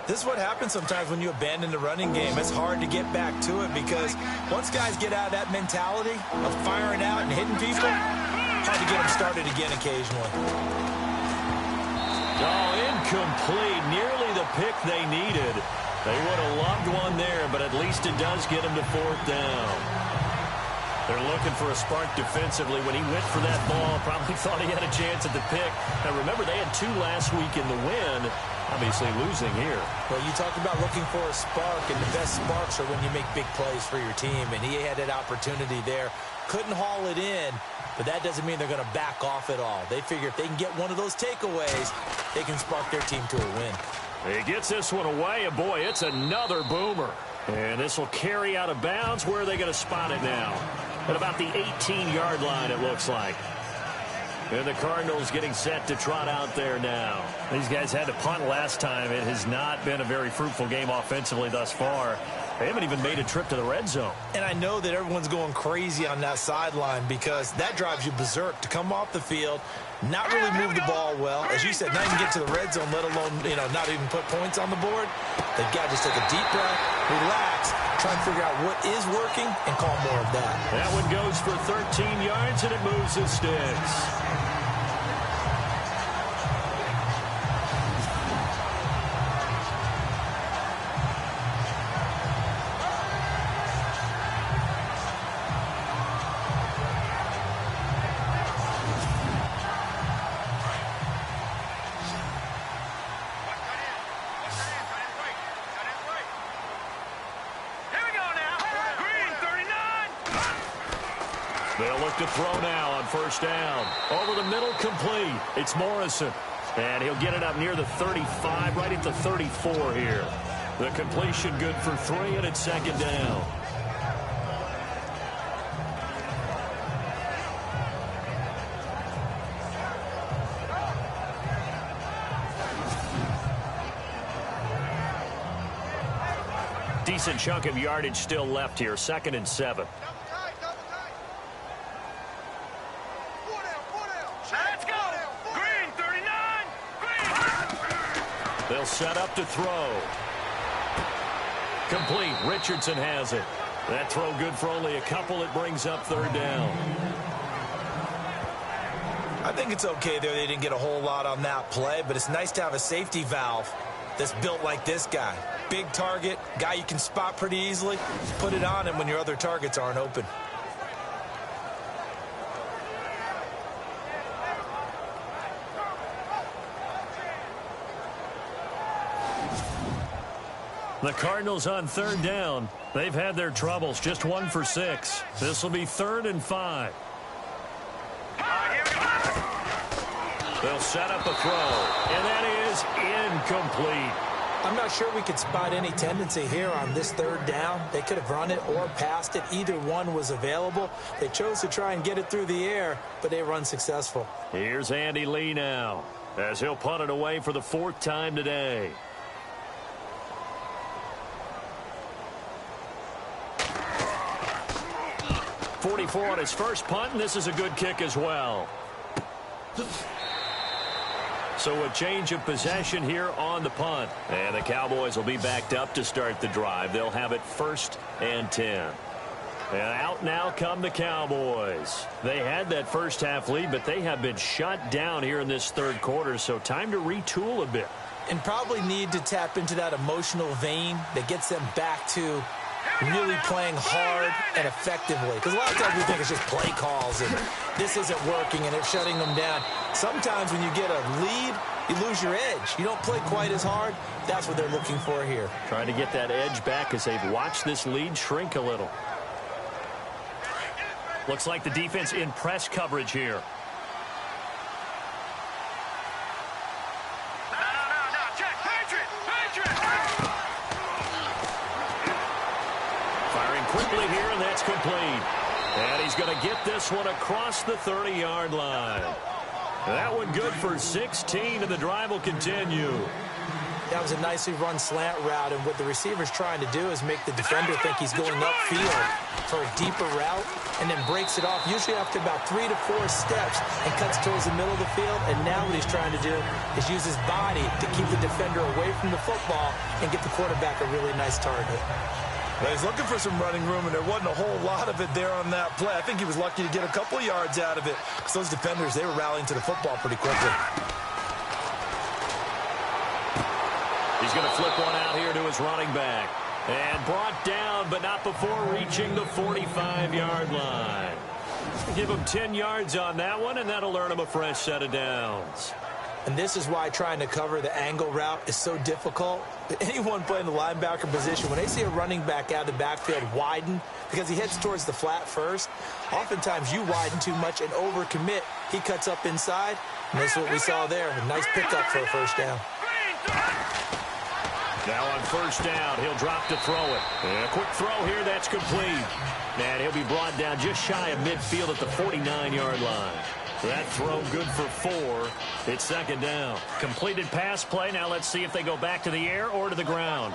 S3: This is what happens sometimes when you abandon the running game. It's hard to get back to it because once guys get out of that mentality of firing out and hitting people, hard to get them started again occasionally.
S2: Oh, incomplete. Nearly the pick they needed. They would have loved one there, but at least it does get them to 4th down. They're looking for a spark defensively. When he went for that ball, probably thought he had a chance at the pick. Now, remember, they had 2 last week in the win. Obviously losing here.
S3: Well, you talk about looking for a spark, and the best sparks are when you make big plays for your team, and he had that opportunity there. Couldn't haul it in, but that doesn't mean they're going to back off at all. They figure if they can get one of those takeaways, they can spark their team to a win.
S2: He gets this one away, and boy, it's another boomer. And this will carry out of bounds. Where are they going to spot it now? At about the 18-yard line, it looks like. And the Cardinals getting set to trot out there now. These guys had to punt last time. It has not been a very fruitful game offensively thus far. They haven't even made a trip to the red zone.
S3: And I know that everyone's going crazy on that sideline because that drives you berserk to come off the field, not really move the ball well. As you said, not even get to the red zone, let alone, not even put points on the board. They've got to just take a deep breath, relax, try and figure out what is working, and call more of that.
S2: That one goes for 13 yards, and it moves the sticks. They'll look to throw now on first down. Over the middle, complete. It's Morrison. And he'll get it up near the 35, right at the 34 here. The completion good for 3, and it's 2nd down. Decent chunk of yardage still left here. 2nd and 7.
S1: Let's go. Green, 39. Green.
S2: They'll set up to throw. Complete. Richardson has it. That throw good for only a couple. It brings up 3rd down.
S3: I think it's okay there. They didn't get a whole lot on that play, but it's nice to have a safety valve that's built like this guy. Big target, guy you can spot pretty easily. Put it on him when your other targets aren't open.
S2: The Cardinals on 3rd down. They've had their troubles. Just 1 for 6. This will be 3rd and 5. They'll set up a throw, and that is incomplete.
S3: I'm not sure we could spot any tendency here on this 3rd down. They could have run it or passed it. Either one was available. They chose to try and get it through the air, but they were unsuccessful.
S2: Here's Andy Lee now, as he'll punt it away for the 4th time today. .44 on his first punt, and this is a good kick as well. So a change of possession here on the punt. And the Cowboys will be backed up to start the drive. They'll have it 1st and 10. And out now come the Cowboys. They had that first half lead, but they have been shut down here in this 3rd quarter, so time to retool a bit.
S3: And probably need to tap into that emotional vein that gets them back to really playing hard and effectively. Because a lot of times we think it's just play calls and this isn't working and it's shutting them down. Sometimes when you get a lead, you lose your edge. You don't play quite as hard. That's what they're looking for here.
S2: Trying to get that edge back as they've watched this lead shrink a little. Looks like the defense in press coverage here. Firing quickly here, and that's complete. And he's going to get this one across the 30-yard line. That one good for 16, and the drive will continue.
S3: That was a nicely run slant route, and what the receiver's trying to do is make the defender think he's going upfield for a deeper route, and then breaks it off, usually after about 3 to 4 steps, and cuts towards the middle of the field. And now what he's trying to do is use his body to keep the defender away from the football and get the quarterback a really nice target.
S5: Well, he's looking for some running room, and there wasn't a whole lot of it there on that play. I think he was lucky to get a couple of yards out of it, because those defenders, they were rallying to the football pretty quickly.
S2: He's going to flip one out here to his running back. And brought down, but not before reaching the 45-yard line. Give him 10 yards on that one, and that'll earn him a fresh set of downs.
S3: And this is why trying to cover the angle route is so difficult. Anyone playing the linebacker position, when they see a running back out of the backfield widen, because he heads towards the flat first, oftentimes you widen too much and overcommit. He cuts up inside, and that's what we saw there. A nice pickup for a first down.
S2: Now on first down, he'll drop to throw it. And a quick throw here, that's complete. And he'll be brought down just shy of midfield at the 49-yard line. That throw good for 4. It's second down. Completed pass play. Now let's see if they go back to the air or to the ground.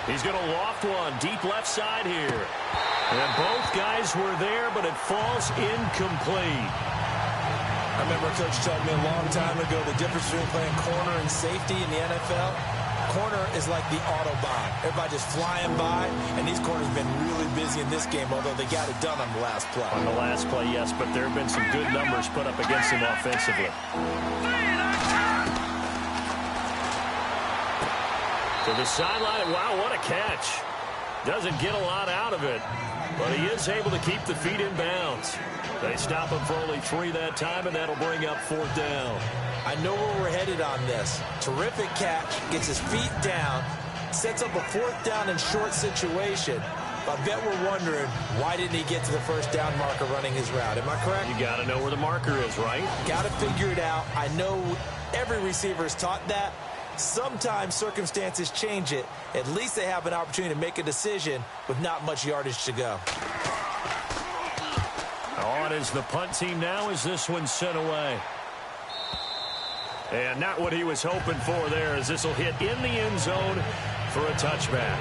S2: He's going to loft one deep left side here. And both guys were there, but it falls incomplete.
S3: I remember Coach told me a long time ago the difference between playing corner and safety in the NFL. Corner is like the Autobahn. Everybody just flying by, and these corners have been really busy in this game, although they got it done on the last play.
S2: On the last play, yes, but there have been some good numbers put up against him offensively. To the sideline, wow, what a catch. Doesn't get a lot out of it, but he is able to keep the feet in bounds. They stop him for only 3 that time, and that'll bring up 4th down.
S3: I know where we're headed on this. Terrific catch, gets his feet down, sets up a 4th down and short situation. I bet we're wondering, why didn't he get to the first down marker running his route? Am I correct?
S2: You got to know where the marker is, right?
S3: Got to figure it out. I know every receiver is taught that. Sometimes circumstances change it. At least they have an opportunity to make a decision with not much yardage to go.
S2: On is the punt team now as this one's sent away. And not what he was hoping for there, as this will hit in the end zone for a touchback.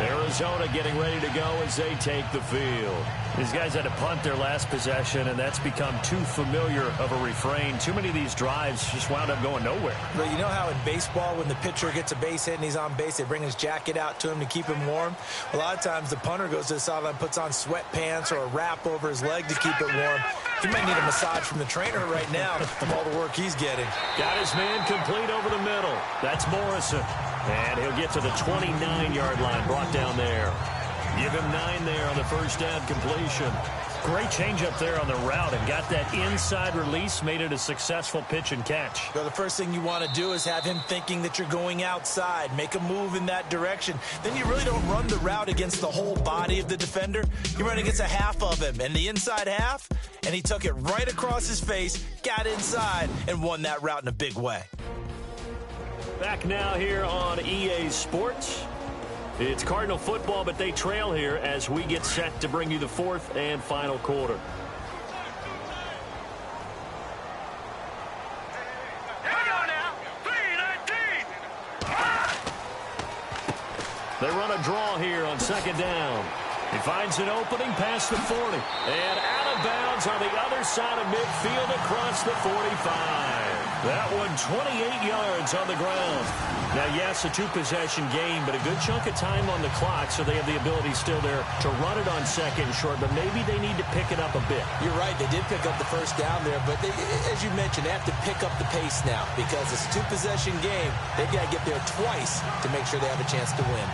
S2: Arizona getting ready to go as they take the field. These guys had to punt their last possession, and that's become too familiar of a refrain. Too many of these drives just wound up going nowhere.
S3: But you know how in baseball, when the pitcher gets a base hit and he's on base, they bring his jacket out to him to keep him warm? A lot of times the punter goes to the sideline, puts on sweatpants or a wrap over his leg to keep it warm. He might need a massage from the trainer right now from all the work he's getting.
S2: Got his man complete over the middle. That's Morrison. And he'll get to the 29-yard line, brought down there. Give him 9 there on the first down completion. Great changeup there on the route and got that inside release, made it a successful pitch and catch.
S3: So the first thing you want to do is have him thinking that you're going outside, make a move in that direction. Then you really don't run the route against the whole body of the defender. You run against a half of him, and the inside half, and he took it right across his face, got inside, and won that route in a big way.
S2: Back now here on EA Sports. It's Cardinal football, but they trail here as we get set to bring you the 4th and final quarter.
S1: Here we go now. 3-19.
S2: They run a draw here on second down. He finds an opening past the 40. And out of of bounds on the other side of midfield across the 45. That one 28 yards on the ground. Now, yes, a two-possession game, but a good chunk of time on the clock, so they have the ability still there to run it on second and short, but maybe they need to pick it up a bit.
S3: You're right. They did pick up the first down there, but as you mentioned, they have to pick up the pace now because it's a two-possession game. They've got to get there twice to make sure they have a chance to win.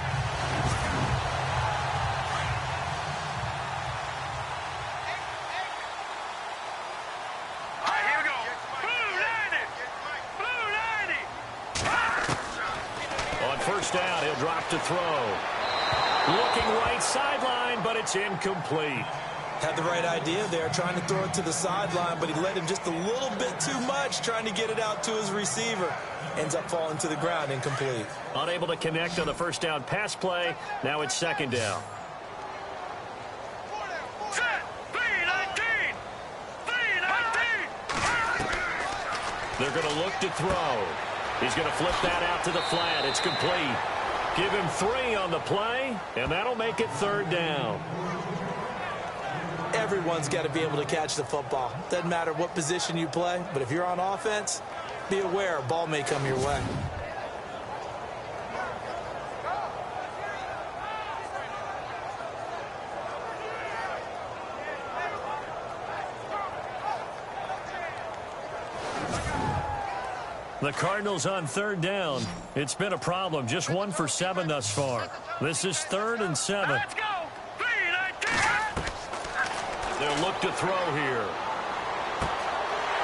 S2: Down, he'll drop to throw. Looking right sideline, but it's incomplete.
S3: Had the right idea there, trying to throw it to the sideline, but he let him just a little bit too much, trying to get it out to his receiver. Ends up falling to the ground, incomplete.
S2: Unable to connect on the first down pass play. Now it's second down. They're going to look to throw. He's going to flip that out to the flat. It's complete. Give him 3 on the play, and that'll make it third down.
S3: Everyone's got to be able to catch the football. Doesn't matter what position you play, but if you're on offense, be aware a ball may come your way.
S2: The Cardinals on third down. It's been a problem. Just 1 for 7 thus far. This is 3rd and 7.
S1: Let's go.
S2: They'll look to throw here.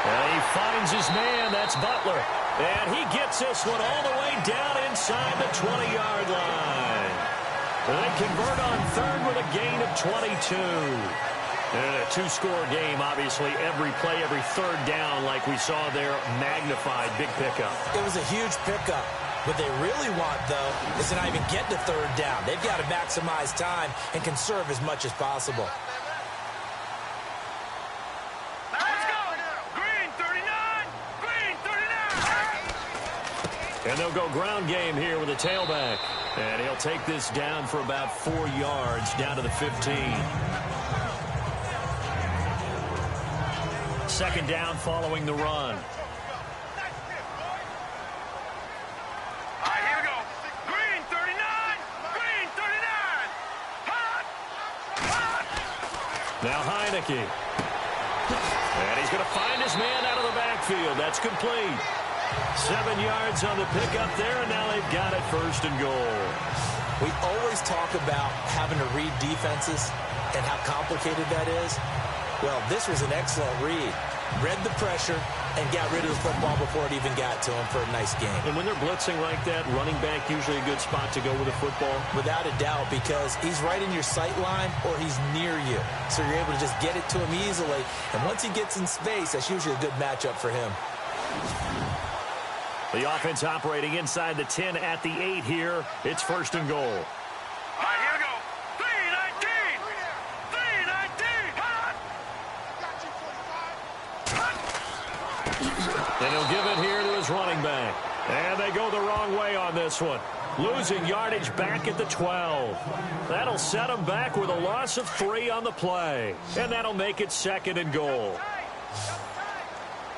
S2: And he finds his man. That's Butler. And he gets this one all the way down inside the 20-yard line. They convert on third with a gain of 22. And a two-score game, obviously, every play, every third down, like we saw there, magnified, big pickup.
S3: It was a huge pickup. What they really want, though, is to not even get to third down. They've got to maximize time and conserve as much as possible.
S1: Let's go. Green 39. Green 39.
S2: And they'll go ground game here with a tailback. And he'll take this down for about 4 yards, down to the 15. Second down following the run.
S1: All right, here we go. Green 39. Green 39. Hot. Hot.
S2: Now Heineke. And he's going to find his man out of the backfield. That's complete. 7 yards on the pickup there, and now they've got it first and goal.
S3: We always talk about having to read defenses and how complicated that is. Well, this was an excellent read. Read the pressure and got rid of the football before it even got to him for a nice game.
S2: And when they're blitzing like that, running back usually a good spot to go with the football?
S3: Without a doubt, because he's right in your sight line or he's near you. So you're able to just get it to him easily. And once he gets in space, that's usually a good matchup for him.
S2: The offense operating inside the 10 at the 8 here. It's first and goal.
S1: All right, here we go. 319. 319. Hot.
S2: And he'll give it here to his running back. And they go the wrong way on this one. Losing yardage back at the 12. That'll set them back with a loss of 3 on the play. And that'll make it second and goal.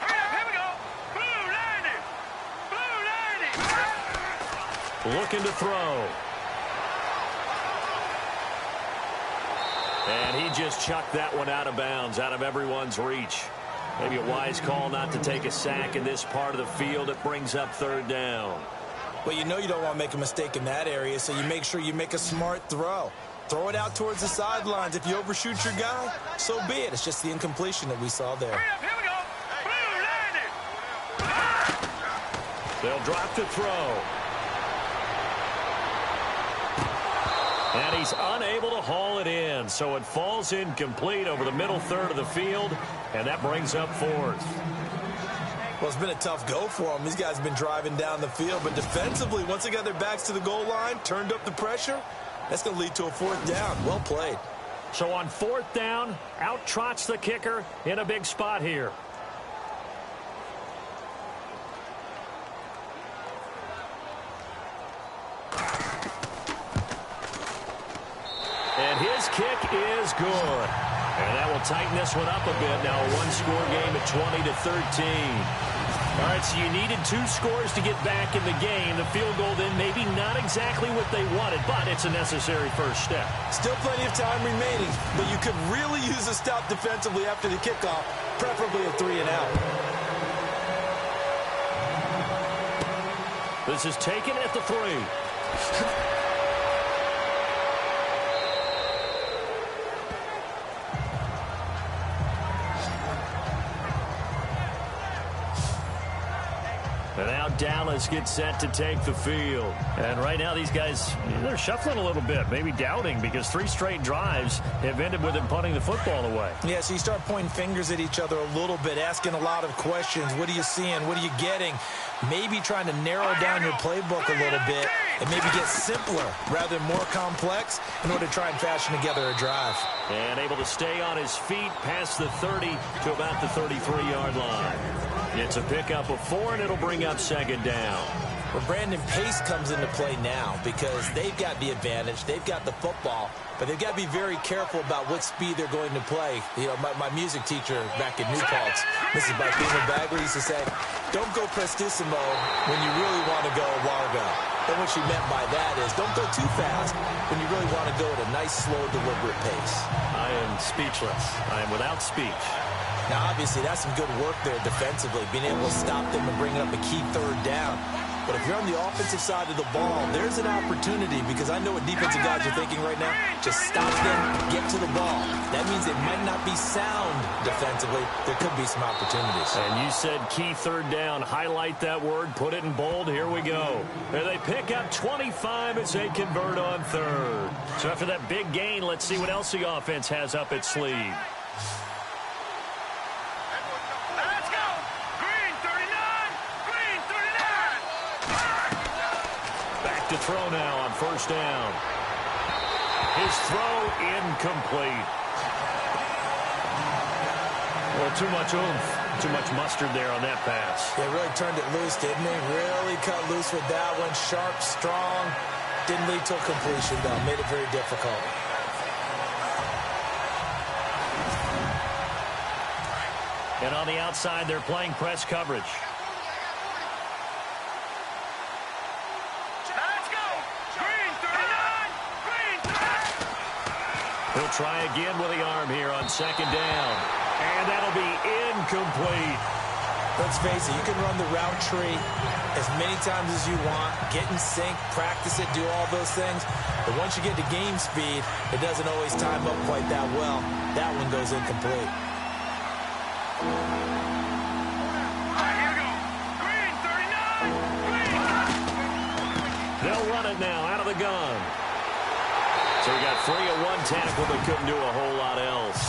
S1: Here we go. Blue 90. Blue 90.
S2: Looking to throw. And he just chucked that one out of bounds, out of everyone's reach. Maybe a wise call not to take a sack in this part of the field. It brings up third down.
S3: Well, you know you don't want to make a mistake in that area, so you make sure you make a smart throw. Throw it out towards the sidelines. If you overshoot your guy, so be it. It's just the incompletion that we saw there.
S1: Hurry up, here we go. Blue 90.
S2: They'll drop to throw. And he's unable to haul it in, so it falls incomplete over the middle third of the field, and that brings up fourth.
S3: Well, it's been a tough go for them. These guys have been driving down the field, but defensively, once they got their backs to the goal line, turned up the pressure, that's going to lead to a fourth down. Well played.
S2: So on fourth down, out trots the kicker in a big spot here. And his kick is good. And that will tighten this one up a bit. Now a one-score game at 20-13. All right, so you needed 2 scores to get back in the game. The field goal then maybe not exactly what they wanted, but it's a necessary first step.
S3: Still plenty of time remaining, but you could really use a stop defensively after the kickoff, preferably a 3-and-out.
S2: This is taken at the 3. And now Dallas gets set to take the field. And right now these guys, they're shuffling a little bit, maybe doubting, because 3 straight drives have ended with them punting the football away.
S3: Yeah, so you start pointing fingers at each other a little bit, asking a lot of questions. What are you seeing? What are you getting? Maybe trying to narrow down your playbook a little bit and maybe get simpler rather than more complex in order to try and fashion together a drive.
S2: And able to stay on his feet past the 30 to about the 33-yard line. It's a pickup of 4, and it'll bring up second down.
S3: Well, Brandon, pace comes into play now because they've got the advantage. They've got the football, but they've got to be very careful about what speed they're going to play. You know, my music teacher back in New Paltz, Mrs. Barthena Bagley, used to say, don't go prestissimo when you really want to go largo. And what she meant by that is don't go too fast when you really want to go at a nice, slow, deliberate pace.
S2: I am speechless. I am without speech.
S3: Now, obviously, that's some good work there defensively, being able to stop them and bring up a key 3rd down. But if you're on the offensive side of the ball, there's an opportunity, because I know what defensive guys are thinking right now. Just stop them, get to the ball. That means it might not be sound defensively. There could be some opportunities.
S2: And you said key 3rd down. Highlight that word, put it in bold. Here we go. And they pick up 25 as they convert on 3rd. So after that big gain, let's see what else the offense has up its sleeve. To throw now on 1st down. His throw incomplete. Well, too much oomph, too much mustard there on that pass.
S3: They really turned it loose, didn't they? Really cut loose with that one. Sharp, strong. Didn't lead till completion, though. Made it very difficult.
S2: And on the outside, they're playing press coverage. He'll try again with the arm here on 2nd down. And that'll be incomplete.
S3: Let's face it, you can run the route tree as many times as you want, get in sync, practice it, do all those things. But once you get to game speed, it doesn't always time up quite that well. That one goes incomplete.
S2: They'll run it now out of the gun. So we got 3 at 1 tackle, but couldn't do a whole lot else.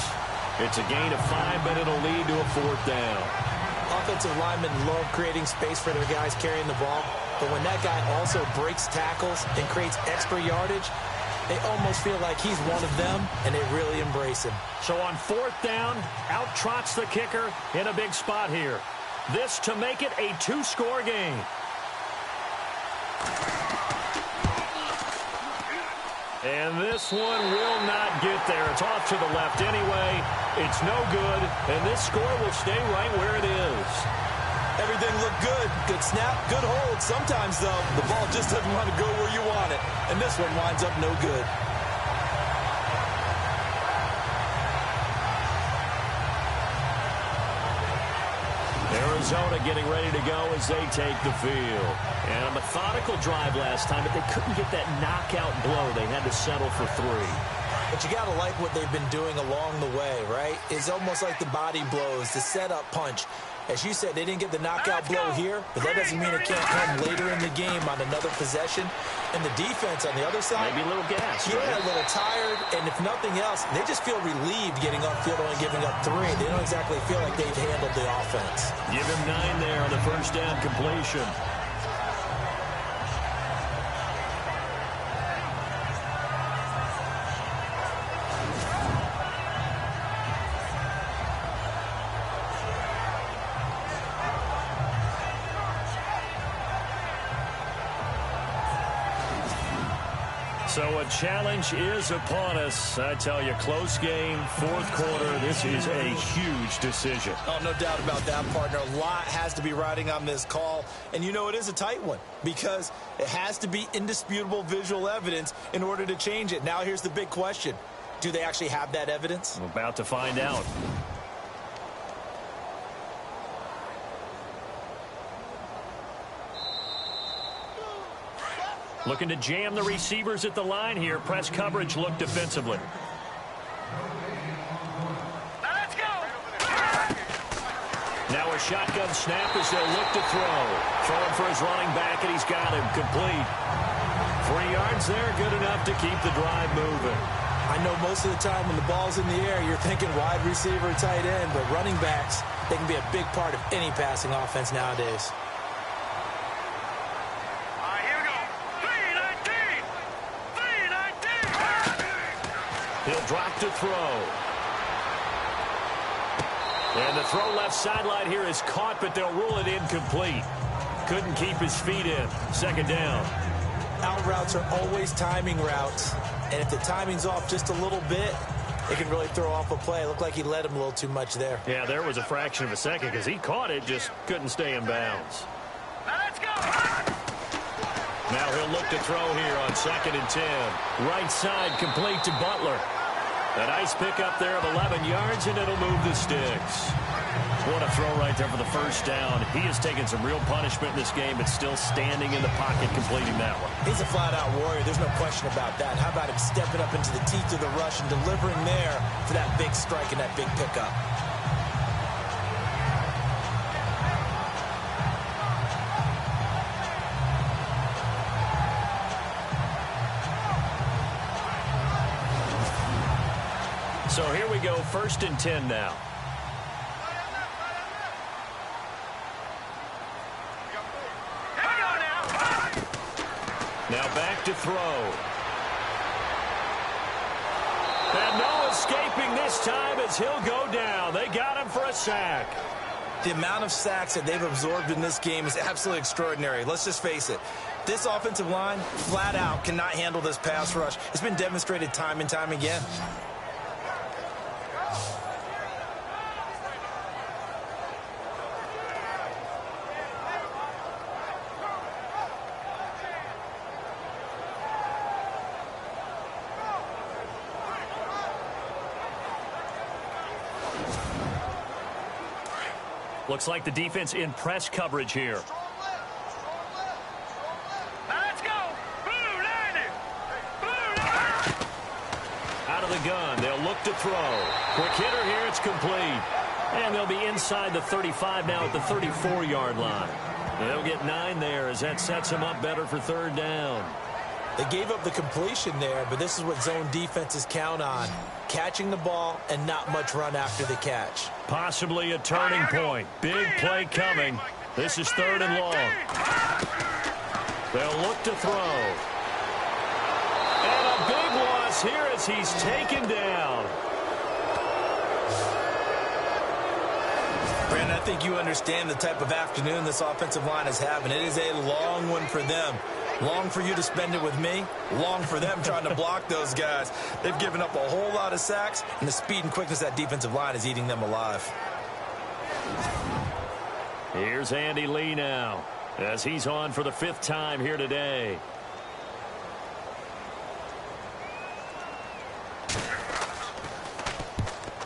S2: It's a gain of 5, but it'll lead to a 4th down.
S3: Offensive linemen love creating space for their guys carrying the ball, but when that guy also breaks tackles and creates extra yardage, they almost feel like he's one of them, and they really embrace him.
S2: So on 4th down, out trots the kicker in a big spot here. This to make it a 2-score game. And this one will not get there. It's off to the left anyway. It's no good, and this score will stay right where it is.
S3: Everything looked good. Good snap, good hold. Sometimes, though, the ball just doesn't want to go where you want it. And this one winds up no good.
S2: Arizona getting ready to go as they take the field. And a methodical drive last time, but they couldn't get that knockout blow. They had to settle for 3.
S3: But you got to like what they've been doing along the way, right? It's almost like the body blows, the setup punch. As you said, they didn't get the knockout blow here, but that doesn't mean it can't come later in the game on another possession. And the defense on the other side,
S2: maybe a little gas.
S3: Yeah,
S2: right?
S3: A little tired. And if nothing else, they just feel relieved getting upfield and giving up 3. They don't exactly feel like they've handled the offense.
S2: Give him 9 there on the 1st down completion. So a challenge is upon us. I tell you, close game, fourth quarter. This is a huge decision.
S3: Oh, no doubt about that, partner. A lot has to be riding on this call. And you know it is a tight one because it has to be indisputable visual evidence in order to change it. Now here's the big question. Do they actually have that evidence?
S2: I'm about to find out. Looking to jam the receivers at the line here. Press coverage look defensively.
S1: Let's go.
S2: Now a shotgun snap as they'll look to throw. Throwing for his running back, and he's got him complete. 3 yards there, good enough to keep the drive moving.
S3: I know most of the time when the ball's in the air, you're thinking wide receiver, tight end, but running backs, they can be a big part of any passing offense nowadays.
S2: He'll drop to throw. And the throw left sideline here is caught, but they'll rule it incomplete. Couldn't keep his feet in. Second down.
S3: Out routes are always timing routes. And if the timing's off just a little bit, it can really throw off a play. It looked like he led him a little too much there.
S2: Yeah, there was a fraction of a second because he caught it, just couldn't stay in bounds.
S1: Let's go.
S2: Now he'll look to throw here on 2nd and 10. Right side complete to Butler. A nice pickup there of 11 yards, and it'll move the sticks. What a throw right there for the first down. He has taken some real punishment in this game, but still standing in the pocket completing that one.
S3: He's a flat-out warrior. There's no question about that. How about him stepping up into the teeth of the rush and delivering there for that big strike and that big pickup?
S2: So here we go, 1st and 10 now. Now back to throw. And no escaping this time as he'll go down. They got him for a sack.
S3: The amount of sacks that they've absorbed in this game is absolutely extraordinary. Let's just face it. This offensive line, flat out, cannot handle this pass rush. It's been demonstrated time and time again.
S2: Looks like the defense in press coverage here.
S1: Let's go. Blue landing. Blue landing.
S2: Out of the gun, they'll look to throw. Quick hitter here, it's complete. And they'll be inside the 35 now at the 34-yard line. They'll get 9 there as that sets them up better for 3rd down.
S3: They gave up the completion there, but this is what zone defenses count on. Catching the ball and not much run after the catch.
S2: Possibly a turning point. Big play coming. This is 3rd and long. They'll look to throw. And a big loss here as he's taken down.
S3: Brandon, I think you understand the type of afternoon this offensive line is having. It is a long one for them. Long for you to spend it with me. Long for them trying to block those guys. They've given up a whole lot of sacks, and the speed and quickness of that defensive line is eating them alive.
S2: Here's Andy Lee now as he's on for the 5th time here today.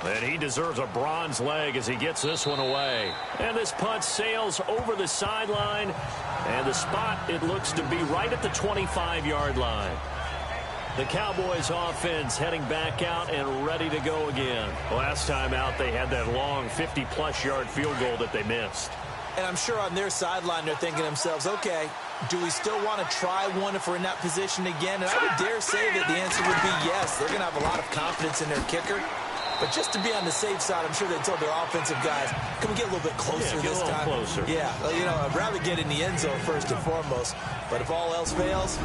S2: And he deserves a bronze leg as he gets this one away. And this punt sails over the sideline. And the spot, it looks to be right at the 25-yard line. The Cowboys offense heading back out and ready to go again. Last time out, they had that long 50-plus yard field goal that they missed.
S3: And I'm sure on their sideline, they're thinking to themselves, okay, do we still want to try one if we're in that position again? And I would dare say that the answer would be yes. They're going to have a lot of confidence in their kicker. But just to be on the safe side, I'm sure they told their offensive guys, can we get a little bit closer this time?
S2: Closer.
S3: Yeah, you know, I'd rather get in the end zone first and foremost. But if all else fails,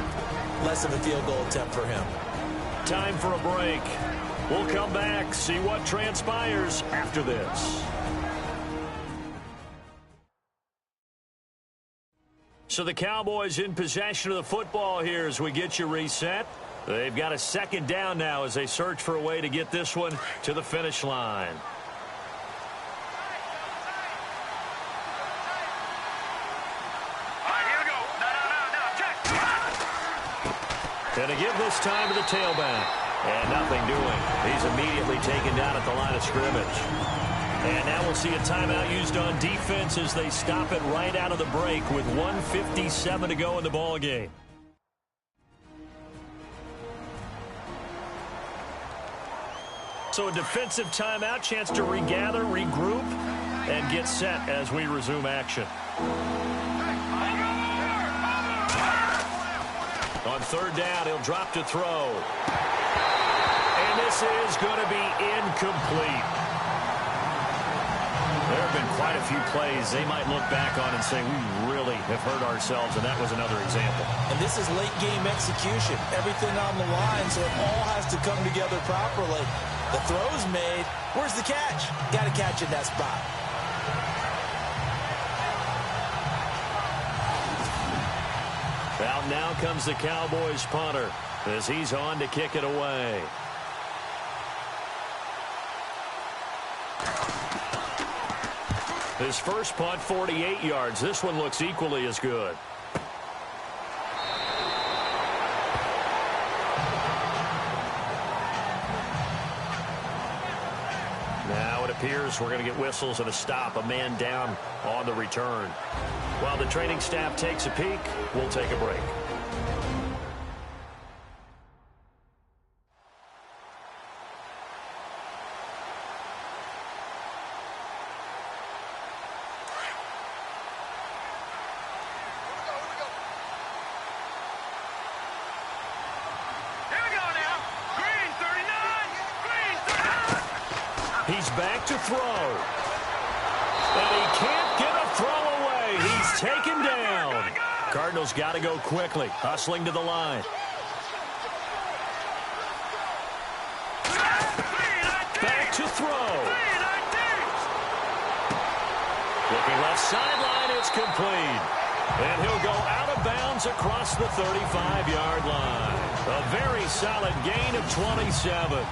S3: less of a field goal attempt for him.
S2: Time for a break. We'll come back, see what transpires after this. So the Cowboys in possession of the football here as we get you reset. They've got a second down now as they search for a way to get this one to the finish line.
S1: All right, here we go. No, check.
S2: And to give this time to the tailback. And nothing doing. He's immediately taken down at the line of scrimmage. And now we'll see a timeout used on defense as they stop it right out of the break with 1:57 to go in the ballgame. So a defensive timeout, chance to regather, regroup, and get set as we resume action. On third down, he'll drop to throw. And this is going to be incomplete. There have been quite a few plays they might look back on and say, we really have hurt ourselves, and that was another example.
S3: And this is late-game execution. Everything on the line, so it all has to come together properly. The throw's made. Where's the catch? Got to catch in that spot.
S2: Out now comes the Cowboys punter as he's on to kick it away. His first punt, 48 yards. This one looks equally as good. Now it appears we're going to get whistles and a stop, a man down on the return. While the training staff takes a peek, we'll take a break. He's back to throw. And he can't get a throw away. He's taken down. Cardinals got to go quickly, hustling to the line. Back to throw. Looking left sideline, it's complete. And he'll go out of bounds across the 35-yard line. A very solid gain of 27.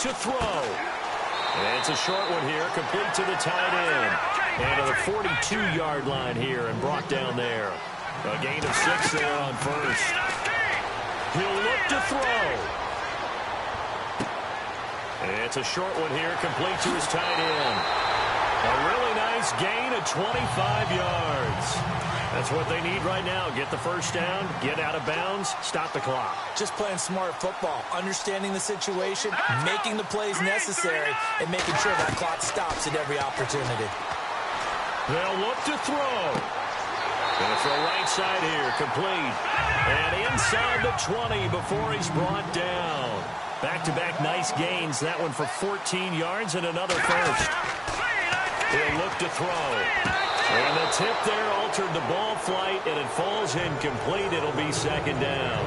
S2: To throw. And it's a short one here, complete to the tight end. And to the 42-yard line here and brought down there. A gain of 6 there on first. He'll look to throw. And it's a short one here, complete to his tight end. A really nice gain of 25 yards. That's what they need right now. Get the first down, get out of bounds, stop the clock.
S3: Just playing smart football, understanding the situation, making the plays necessary, and making sure that clock stops at every opportunity.
S2: They'll look to throw. Gonna throw right side here, complete. And inside the 20 before he's brought down. Back-to-back nice gains. That one for 14 yards and another first. He'll look to throw. And the tip there altered the ball flight, and it falls incomplete. It'll be second down.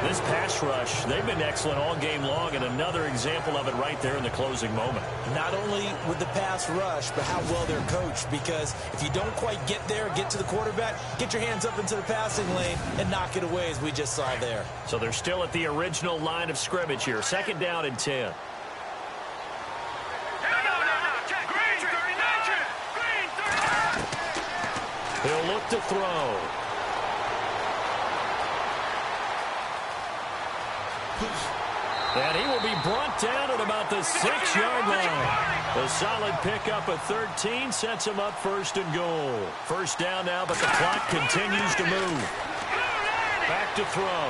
S2: This pass rush, they've been excellent all game long, and another example of it right there in the closing moment.
S3: Not only with the pass rush, but how well they're coached, because if you don't quite get there, get to the quarterback, get your hands up into the passing lane and knock it away as we just saw there.
S2: So they're still at the original line of scrimmage here. Second down and 10. He'll look to throw. And he will be brought down at about the 6-yard line. A solid pickup of 13 sets him up first and goal. First down now, but the clock continues to move. Back to throw.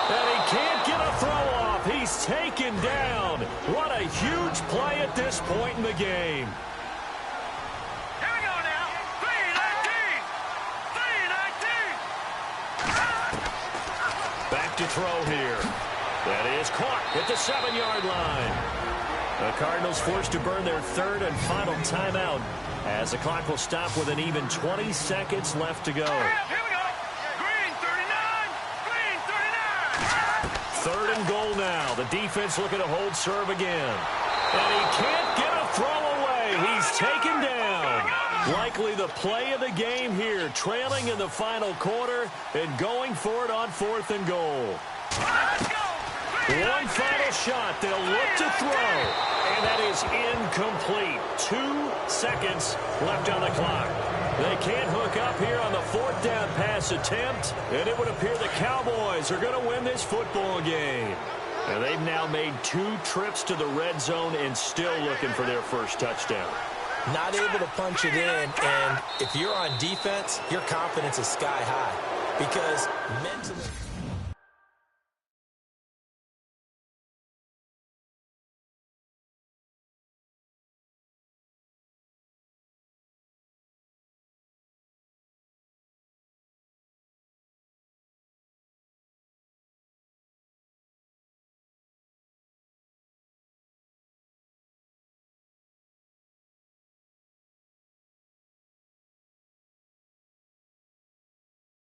S2: And he can't get a throw off. He's taken down. What a huge play at this point in the game. To throw here. That is caught at the 7-yard line. The Cardinals forced to burn their third and final timeout as the clock will stop with an even 20 seconds left to go.
S1: Here we go. Green 39. Green 39.
S2: Third and goal now. The defense looking to hold serve again. And he can't get a throw away. He's taken down. Likely the play of the game here, trailing in the final quarter and going for it on 4th and goal.
S1: Let's go.
S2: One final shot. They'll look to throw. And that is incomplete. 2 seconds left on the clock. They can't hook up here on the 4th down pass attempt. And it would appear the Cowboys are going to win this football game. And they've now made 2 trips to the red zone and still looking for their first touchdown.
S3: Not able to punch it in, and if you're on defense, your confidence is sky high because mentally...